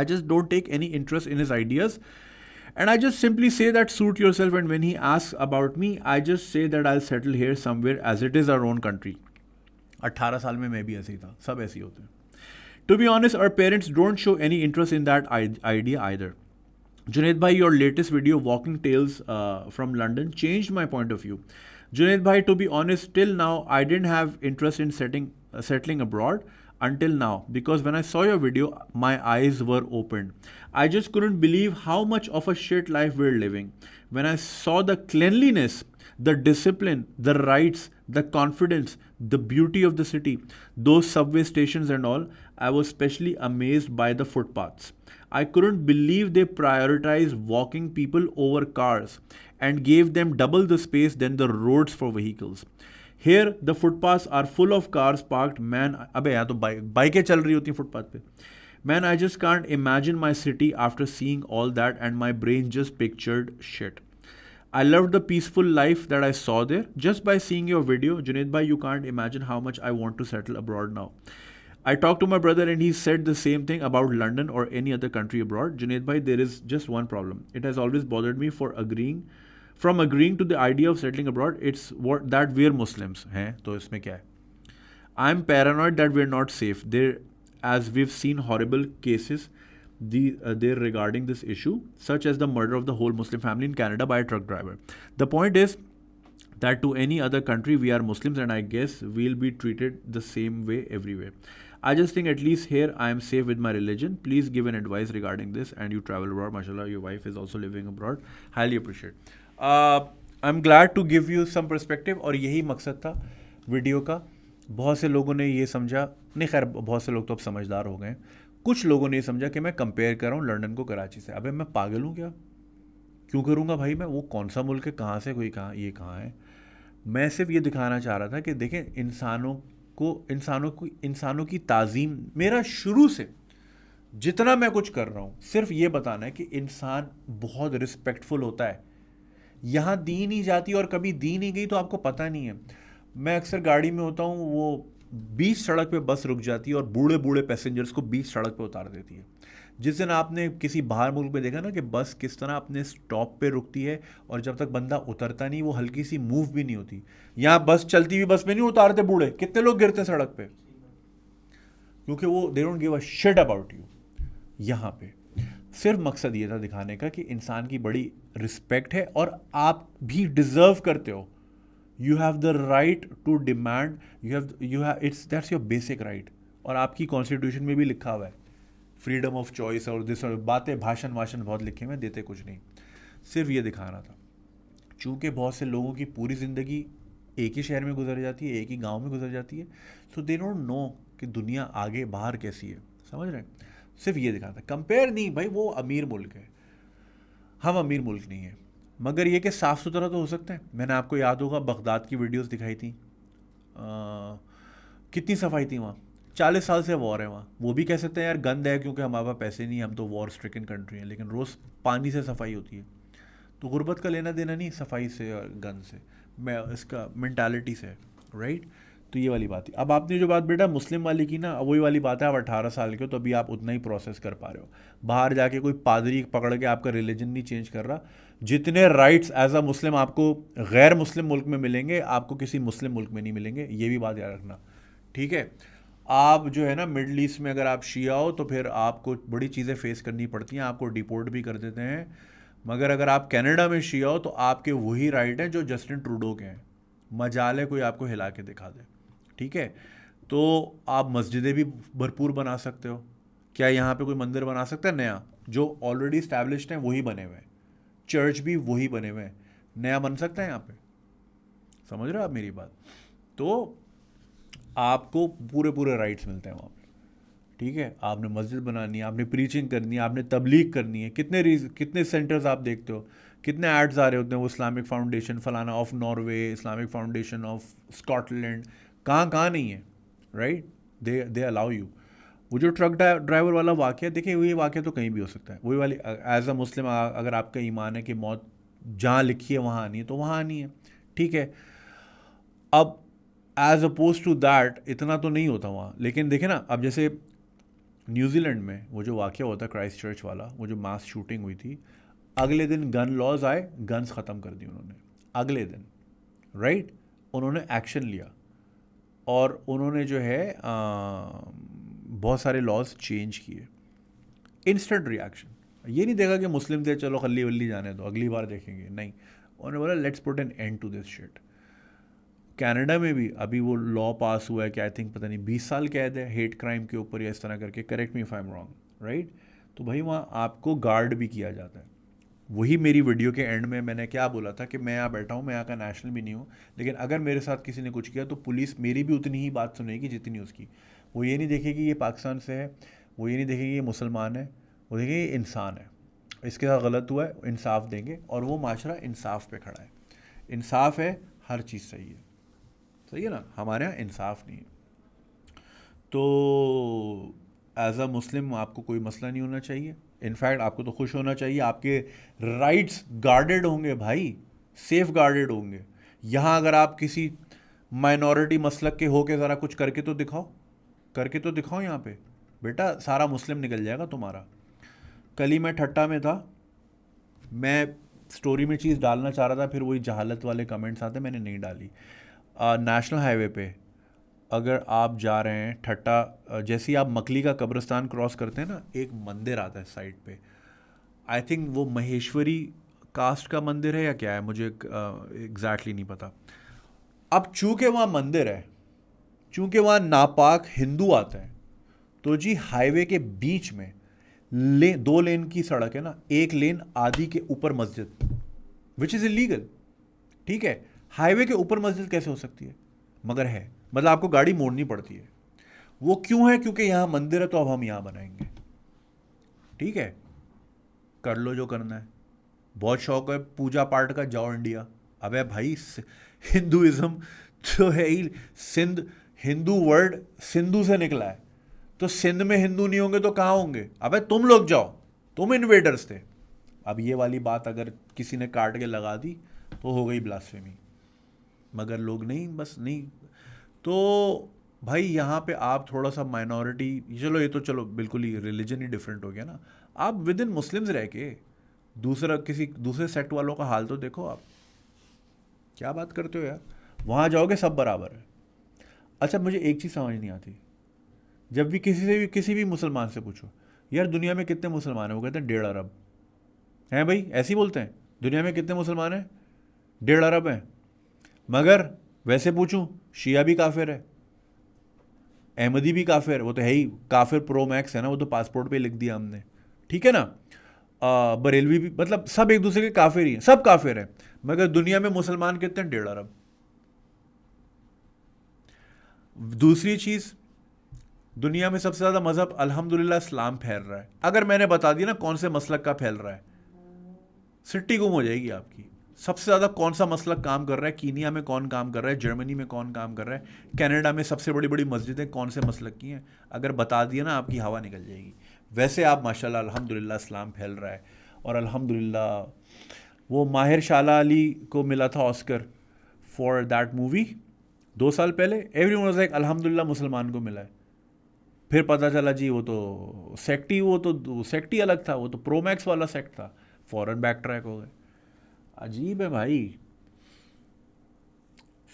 I just don't take any interest in his ideas. And I just simply say that suit yourself, and when he asks about me, I just say that I'll settle here somewhere as it is our own country. 18 साल में मैं भी ऐसे ही था, सब ऐसे ही होते हैं। To be honest, our parents don't show any interest in that idea either. Junaid bhai, your latest video, Walking Tales from London, changed my point of view. Junaid bhai, to be honest, till now, I didn't have interest in settling abroad until now, because when I saw your video, my eyes were opened. I just couldn't believe how much of a shit life we're living. When I saw the cleanliness, the discipline, the rights, the confidence, the beauty of the city, those subway stations and all, I was especially amazed by the footpaths. I couldn't believe they prioritized walking people over cars and gave them double the space than the roads for vehicles. Here, the footpaths are full of cars parked. Man, अबे यहाँ तो बाइकें चल रही होती हैं footpath पे। Man, I just can't imagine my city after seeing all that, and my brain just pictured shit. I loved the peaceful life that I saw there. Just by seeing your video, Junaid bhai, you can't imagine how much I want to settle abroad now. I talked to my brother and he said the same thing about London or any other country abroad. Junaid bhai, there is just one problem. It has always bothered me from agreeing to the idea of settling abroad. It's that we're Muslims. हैं तो इसमें क्या है? I'm paranoid that we're not safe there, as we've seen horrible cases there regarding this issue, such as the murder of the whole Muslim family in Canada by a truck driver. The point is that to any other country, we are Muslims, and I guess we'll be treated the same way everywhere. I just think at least here I am safe with my religion. Please give an advice regarding this. And you travel abroad, mashallah, your wife is also living abroad. Highly appreciate. I'm glad to give you some perspective, और यही मकसद था video का। बहुत से लोगों ने ये समझा, नहीं खैर बहुत से लोग तो अब समझदार हो गए, कुछ लोगों ने ये समझा कि मैं कंपेयर कर रहा हूँ लंदन को कराची से। अबे मैं पागल हूँ क्या? क्यों करूँगा भाई मैं? वो कौन सा मुल्क है, कहाँ से कोई कहाँ, ये कहाँ है? मैं सिर्फ ये दिखाना चाह रहा था कि देखें इंसानों की ताज़ीम, मेरा शुरू से जितना मैं कुछ कर रहा हूँ सिर्फ ये बताना है कि इंसान बहुत रिस्पेक्टफुल होता है। यहाँ दी नहीं जाती, और कभी दी नहीं गई तो आपको पता नहीं है। मैं अक्सर गाड़ी में होता हूँ, वो बीच सड़क पे बस रुक जाती है और बूढ़े बूढ़े पैसेंजर्स को बीच सड़क पे उतार देती है। जिस दिन आपने किसी बाहर मुल्क में देखा ना कि बस किस तरह अपने स्टॉप पे रुकती है और जब तक बंदा उतरता नहीं वो हल्की सी मूव भी नहीं होती। यहाँ बस चलती हुई बस में नहीं उतारते बूढ़े, कितने लोग गिरते सड़क पे, क्योंकि वो they don't give a shit about you. यहाँ पे सिर्फ मकसद ये था दिखाने का कि इंसान की बड़ी रिस्पेक्ट है और आप भी डिजर्व करते हो। You have the right to demand, you have it's that's your basic right. और आपकी कॉन्स्टिट्यूशन में भी लिखा हुआ है फ्रीडम ऑफ चॉइस और दिस और बातें, भाषण बहुत लिखे हुए, देते कुछ नहीं। सिर्फ ये दिखाना था। चूँकि बहुत से लोगों की पूरी ज़िंदगी एक ही शहर में गुजर जाती है, एक ही गांव में गुजर जाती है, सो दे डोंट नो कि दुनिया आगे बाहर कैसी है। समझ रहे हैं? सिर्फ ये दिखाना था, कंपेयर नहीं भाई। वो अमीर मुल्क है, हम अमीर मुल्क नहीं है, मगर ये कि साफ़ सुथरा तो हो सकता है। मैंने आपको याद होगा बगदाद की वीडियोस दिखाई थी, कितनी सफाई थी वहाँ, 40 साल से वॉर है वहाँ, वो भी कह सकते हैं यार गंद है क्योंकि हमारे पास पैसे नहीं, हम तो वॉर स्ट्रिकन कंट्री हैं, लेकिन रोज़ पानी से सफाई होती है। तो गुर्बत का लेना देना नहीं सफाई से और गंद से, मैं इसका मेंटालिटी से, राइट। तो ये वाली बात है। अब आपने जो बात बेटा मुस्लिम वाली की ना, वही वाली बात है, आप 18 साल के हो तो अभी आप उतना ही प्रोसेस कर पा रहे हो। बाहर जाके कोई पादरी पकड़ के आपका रिलीजन नहीं चेंज कर रहा। जितने राइट्स एज अ मुस्लिम आपको गैर मुस्लिम मुल्क में मिलेंगे, आपको किसी मुस्लिम मुल्क में नहीं मिलेंगे, ये भी बात याद रखना, ठीक है। आप जो है ना मिडल ईस्ट में अगर आप शिया हो तो फिर आपको बड़ी चीज़ें फेस करनी पड़ती हैं, आपको डिपोर्ट भी कर देते हैं। मगर अगर आप कनाडा में शिया हो तो आपके वही राइट हैं जो जस्टिन ट्रूडो के हैं, मजाल है कोई आपको हिला के दिखा दे, ठीक है। तो आप मस्जिदें भी भरपूर बना सकते हो। क्या यहाँ पे कोई मंदिर बना सकता है नया? जो ऑलरेडी इस्टेब्लिश्ड हैं वही बने हुए हैं, चर्च भी वही बने हुए हैं, नया बन सकता है यहाँ पे? समझ रहे हो आप मेरी बात? तो आपको पूरे पूरे राइट्स मिलते हैं वहाँ पे, ठीक है। आपने मस्जिद बनानी है, आपने प्रीचिंग करनी है, आपने तबलीग करनी है। कितने सेंटर्स आप देखते हो, कितने एड्स आ रहे होते हैं, वो इस्लामिक फाउंडेशन फलाना of Norway, Islamic foundation of Scotland, कहाँ कहाँ नहीं है, राइट। They allow you. वो जो ट्रक ड्राइवर वाला वाक़या, देखिए वही वाक़या तो कहीं भी हो सकता है, वही वाली एज अ मुस्लिम अगर आपका ईमान है कि मौत जहाँ लिखी है वहाँ आनी है तो वहाँ आनी है, ठीक है। अब एज अपोज टू दैट इतना तो नहीं होता वहाँ, लेकिन देखे ना अब जैसे न्यूजीलैंड में वो जो वाक़या होता है क्राइस्ट चर्च वाला, वो जो मास शूटिंग हुई थी, अगले दिन गन लॉज आए, गन्स ख़त्म कर दी उन्होंने अगले दिन, राइट। उन्होंने एक्शन लिया और उन्होंने जो है बहुत सारे लॉज चेंज किए, इंस्टेंट रिएक्शन। ये नहीं देखा कि मुस्लिम थे चलो खल्ली वल्ली जाने दो अगली बार देखेंगे, नहीं, उन्होंने बोला let's put an end to this shit. Canada में भी अभी वो लॉ पास हुआ है कि आई थिंक पता नहीं 20 साल कैद है हेट क्राइम के ऊपर या इस तरह करके, correct me if I am wrong, right. तो भाई वहाँ आपको गार्ड भी किया जाता है। वही मेरी वीडियो के एंड में मैंने क्या बोला था कि मैं यहाँ बैठा हूँ, मैं यहाँ का नेशनल भी नहीं हूँ, लेकिन अगर मेरे साथ किसी ने कुछ किया तो पुलिस मेरी भी उतनी ही बात सुनेगी जितनी उसकी। वो ये नहीं देखेगी ये पाकिस्तान से है, वो ये नहीं देखेगी ये मुसलमान है, वो देखेगी ये इंसान है, इसके साथ गलत हुआ है, इंसाफ देंगे। और वो माशरा इंसाफ पे खड़ा है, इंसाफ है, हर चीज़ सही है, सही है ना। हमारे यहाँ इंसाफ नहीं है। तो एज अ मुस्लिम आपको कोई मसला नहीं होना चाहिए, इनफैक्ट आपको तो खुश होना चाहिए, आपके राइट्स गार्डेड होंगे भाई, सेफ गार्डेड होंगे। यहाँ अगर आप किसी माइनॉरिटी मसलक के हो के ज़रा कुछ करके तो दिखाओ, करके तो दिखाओ यहाँ पे, बेटा सारा मुस्लिम निकल जाएगा तुम्हारा। कल ही मैं ठट्टा में था, मैं स्टोरी में चीज़ डालना चाह रहा था, फिर वही जहालत वाले कमेंट्स आते, मैंने नहीं डाली। नेशनल हाईवे पे अगर आप जा रहे हैं ठट्टा, जैसे ही आप मकली का कब्रिस्तान क्रॉस करते हैं ना, एक मंदिर आता है साइड पे, आई थिंक वो महेश्वरी कास्ट का मंदिर है या क्या है, मुझे एग्जैक्टली नहीं पता। अब चूंकि वहाँ मंदिर है, चूंकि वहाँ नापाक हिंदू आता है, तो जी हाईवे के बीच में 2 लेन की सड़क है ना, एक लेन आधी के ऊपर मस्जिद, विच इज़ इलीगल, ठीक है। हाईवे के ऊपर मस्जिद कैसे हो सकती है? मगर है, मतलब आपको गाड़ी मोड़नी पड़ती है। वो क्यों है? क्योंकि यहाँ मंदिर है तो अब हम यहाँ बनाएंगे, ठीक है। कर लो जो करना है, बहुत शौक है पूजा पाठ का, जाओ इंडिया। अबे भाई हिंदुइज्म जो है ही सिंध, हिंदू वर्ड सिंधु से निकला है, तो सिंध में हिंदू नहीं होंगे तो कहाँ होंगे? अबे तुम लोग जाओ, तुम इन्वेडर्स थे। अब ये वाली बात अगर किसी ने काट के लगा दी तो हो गई ब्लास्फेमी, मगर लोग नहीं, बस नहीं। तो भाई यहाँ पे आप थोड़ा सा माइनॉरिटी, चलो ये तो चलो बिल्कुल ही रिलीजन ही डिफरेंट हो गया ना, आप विद इन मुस्लिम्स रह के किसी दूसरे सेक्ट वालों का हाल तो देखो। आप क्या बात करते हो यार, वहाँ जाओगे सब बराबर है। अच्छा मुझे एक चीज़ समझ नहीं आती, जब भी किसी भी मुसलमान से पूछो यार दुनिया में कितने मुसलमान हैं, वो कहते हैं 1.5 अरब हैं। भाई ऐसे ही बोलते हैं, दुनिया में कितने मुसलमान हैं? 1.5 अरब हैं। मगर वैसे पूछूं, शिया भी काफिर है, अहमदी भी काफिर, वो तो है ही काफिर प्रो मैक्स है ना, वो तो पासपोर्ट पे लिख दिया हमने, ठीक है ना। बरेलवी भी, मतलब सब एक दूसरे के काफिर ही हैं, सब काफिर हैं। मगर दुनिया में मुसलमान कितने हैं? 1.5 अरब। दूसरी चीज, दुनिया में सबसे ज्यादा मजहब अल्हम्दुलिल्लाह इस्लाम फैल रहा है। अगर मैंने बता दिया ना कौन से मसलक का फैल रहा है, सिट्टी गुम हो जाएगी आपकी, सबसे ज़्यादा कौन सा मसलक काम कर रहा है, कीनिया में कौन काम कर रहा है, जर्मनी में कौन काम कर रहा है, कनाडा में सबसे बड़ी बड़ी मस्जिदें कौन से मसलक की हैं, अगर बता दिया ना आपकी हवा निकल जाएगी। वैसे आप माशाल्लाह अल्हम्दुलिल्लाह इस्लाम फैल रहा है, और अल्हम्दुलिल्लाह वो माहिर शाला अली को मिला था ऑस्कर फॉर दैट मूवी 2 साल पहले। एवरीवन वाज लाइक अल्हम्दुलिल्लाह मुसलमान को मिला है। फिर पता चला जी वो तो सेक्टी अलग था, वो तो प्रोमैक्स वाला सेक्ट था, फ़ौरन बैक ट्रैक हो गए। अजीब है भाई।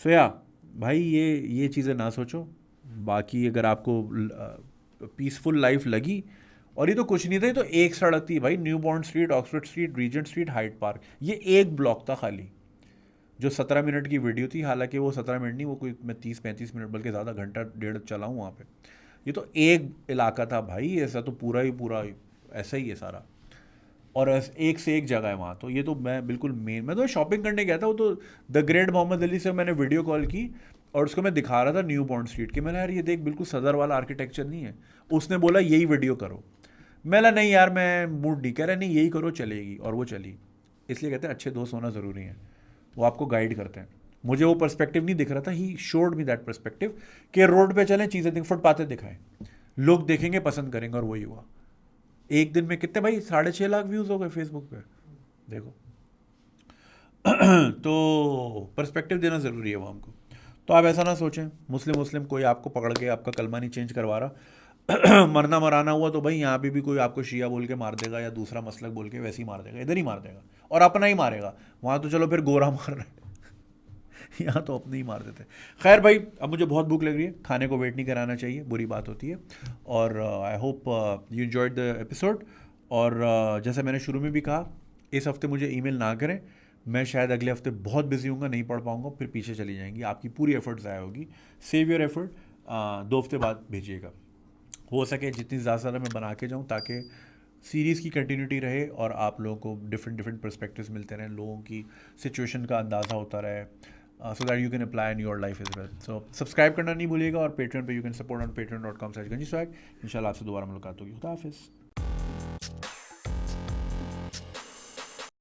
सोया भाई ये चीज़ें ना सोचो। बाकी अगर आपको पीसफुल लाइफ लगी, और ये तो कुछ नहीं था, ये तो एक सड़क थी भाई, New Bond Street, Oxford Street, Regent Street, Hyde Park, ये एक ब्लॉक था खाली, जो 17 मिनट की वीडियो थी। हालांकि वो 17 मिनट नहीं, वो कोई मैं 30-35 मिनट बल्कि ज़्यादा, घंटा डेढ़ चला हूँ वहाँ पे। ये तो एक इलाका था भाई, ऐसा तो पूरा ऐसा ही है सारा, और एक से एक जगह है वहाँ। तो ये तो मैं बिल्कुल मैं तो शॉपिंग करने गया था, वो तो द ग्रेट मोहम्मद अली से मैंने वीडियो कॉल की और उसको मैं दिखा रहा था न्यू बॉन्ड स्ट्रीट की। मैंने यार ये देख, बिल्कुल सदर वाला आर्किटेक्चर नहीं है। उसने बोला यही वीडियो करो। मैंने नहीं यार, मैं मूड नहीं, कह रहा नहीं यही करो चलेगी, और वो चली। इसलिए कहते हैं अच्छे दोस्त होना ज़रूरी है, वो आपको गाइड करते हैं। मुझे वो पर्सपेक्टिव नहीं दिख रहा था, he showed me that perspective कि रोड पे चलें, चीज़ें दिख, फुटपातें दिखाएं, लोग देखेंगे पसंद करेंगे, और वही हुआ। एक दिन में कितने भाई 6.5 लाख व्यूज़ हो गए फेसबुक पे, देखो। तो पर्सपेक्टिव देना ज़रूरी है वो हमको। तो आप ऐसा ना सोचें मुस्लिम कोई आपको पकड़ के आपका कलमा नहीं चेंज करवा रहा। मरना मराना हुआ तो भाई यहाँ पे भी कोई आपको शिया बोल के मार देगा, या दूसरा मसलक बोल के वैसे ही मार देगा, इधर ही मार देगा, और अपना ही मारेगा। वहाँ तो चलो फिर गोरा मार रहा है, यहाँ तो अपने ही मार देते। खैर भाई, अब मुझे बहुत भूख लग रही है, खाने को वेट नहीं कराना चाहिए, बुरी बात होती है। और I hope you enjoyed the episode. और जैसे मैंने शुरू में भी कहा, इस हफ्ते मुझे ईमेल ना करें, मैं शायद अगले हफ्ते बहुत बिजी हूँगा, नहीं पढ़ पाऊँगा, फिर पीछे चली जाएंगी, आपकी पूरी एफर्ट ज़ाया होगी। सेव योर एफर्ट, 2 हफ्ते बाद भेजिएगा, हो सके जितनी ज़्यादा मैं बना के जाऊँ, ताकि सीरीज़ की कंटिन्यूटी रहे और आप लोगों को डिफरेंट पर्सपेक्टिव्स मिलते रहें, लोगों की सिचुएशन का अंदाज़ा होता रहे, so that you can apply in your life as well. So subscribe करना नहीं भूलिएगा, और Patreon पे you can support on patreon.com/ganjiswag। इंशाल्लाह आपसे दोबारा मुलाकात होगी। खुदा हाफिज़।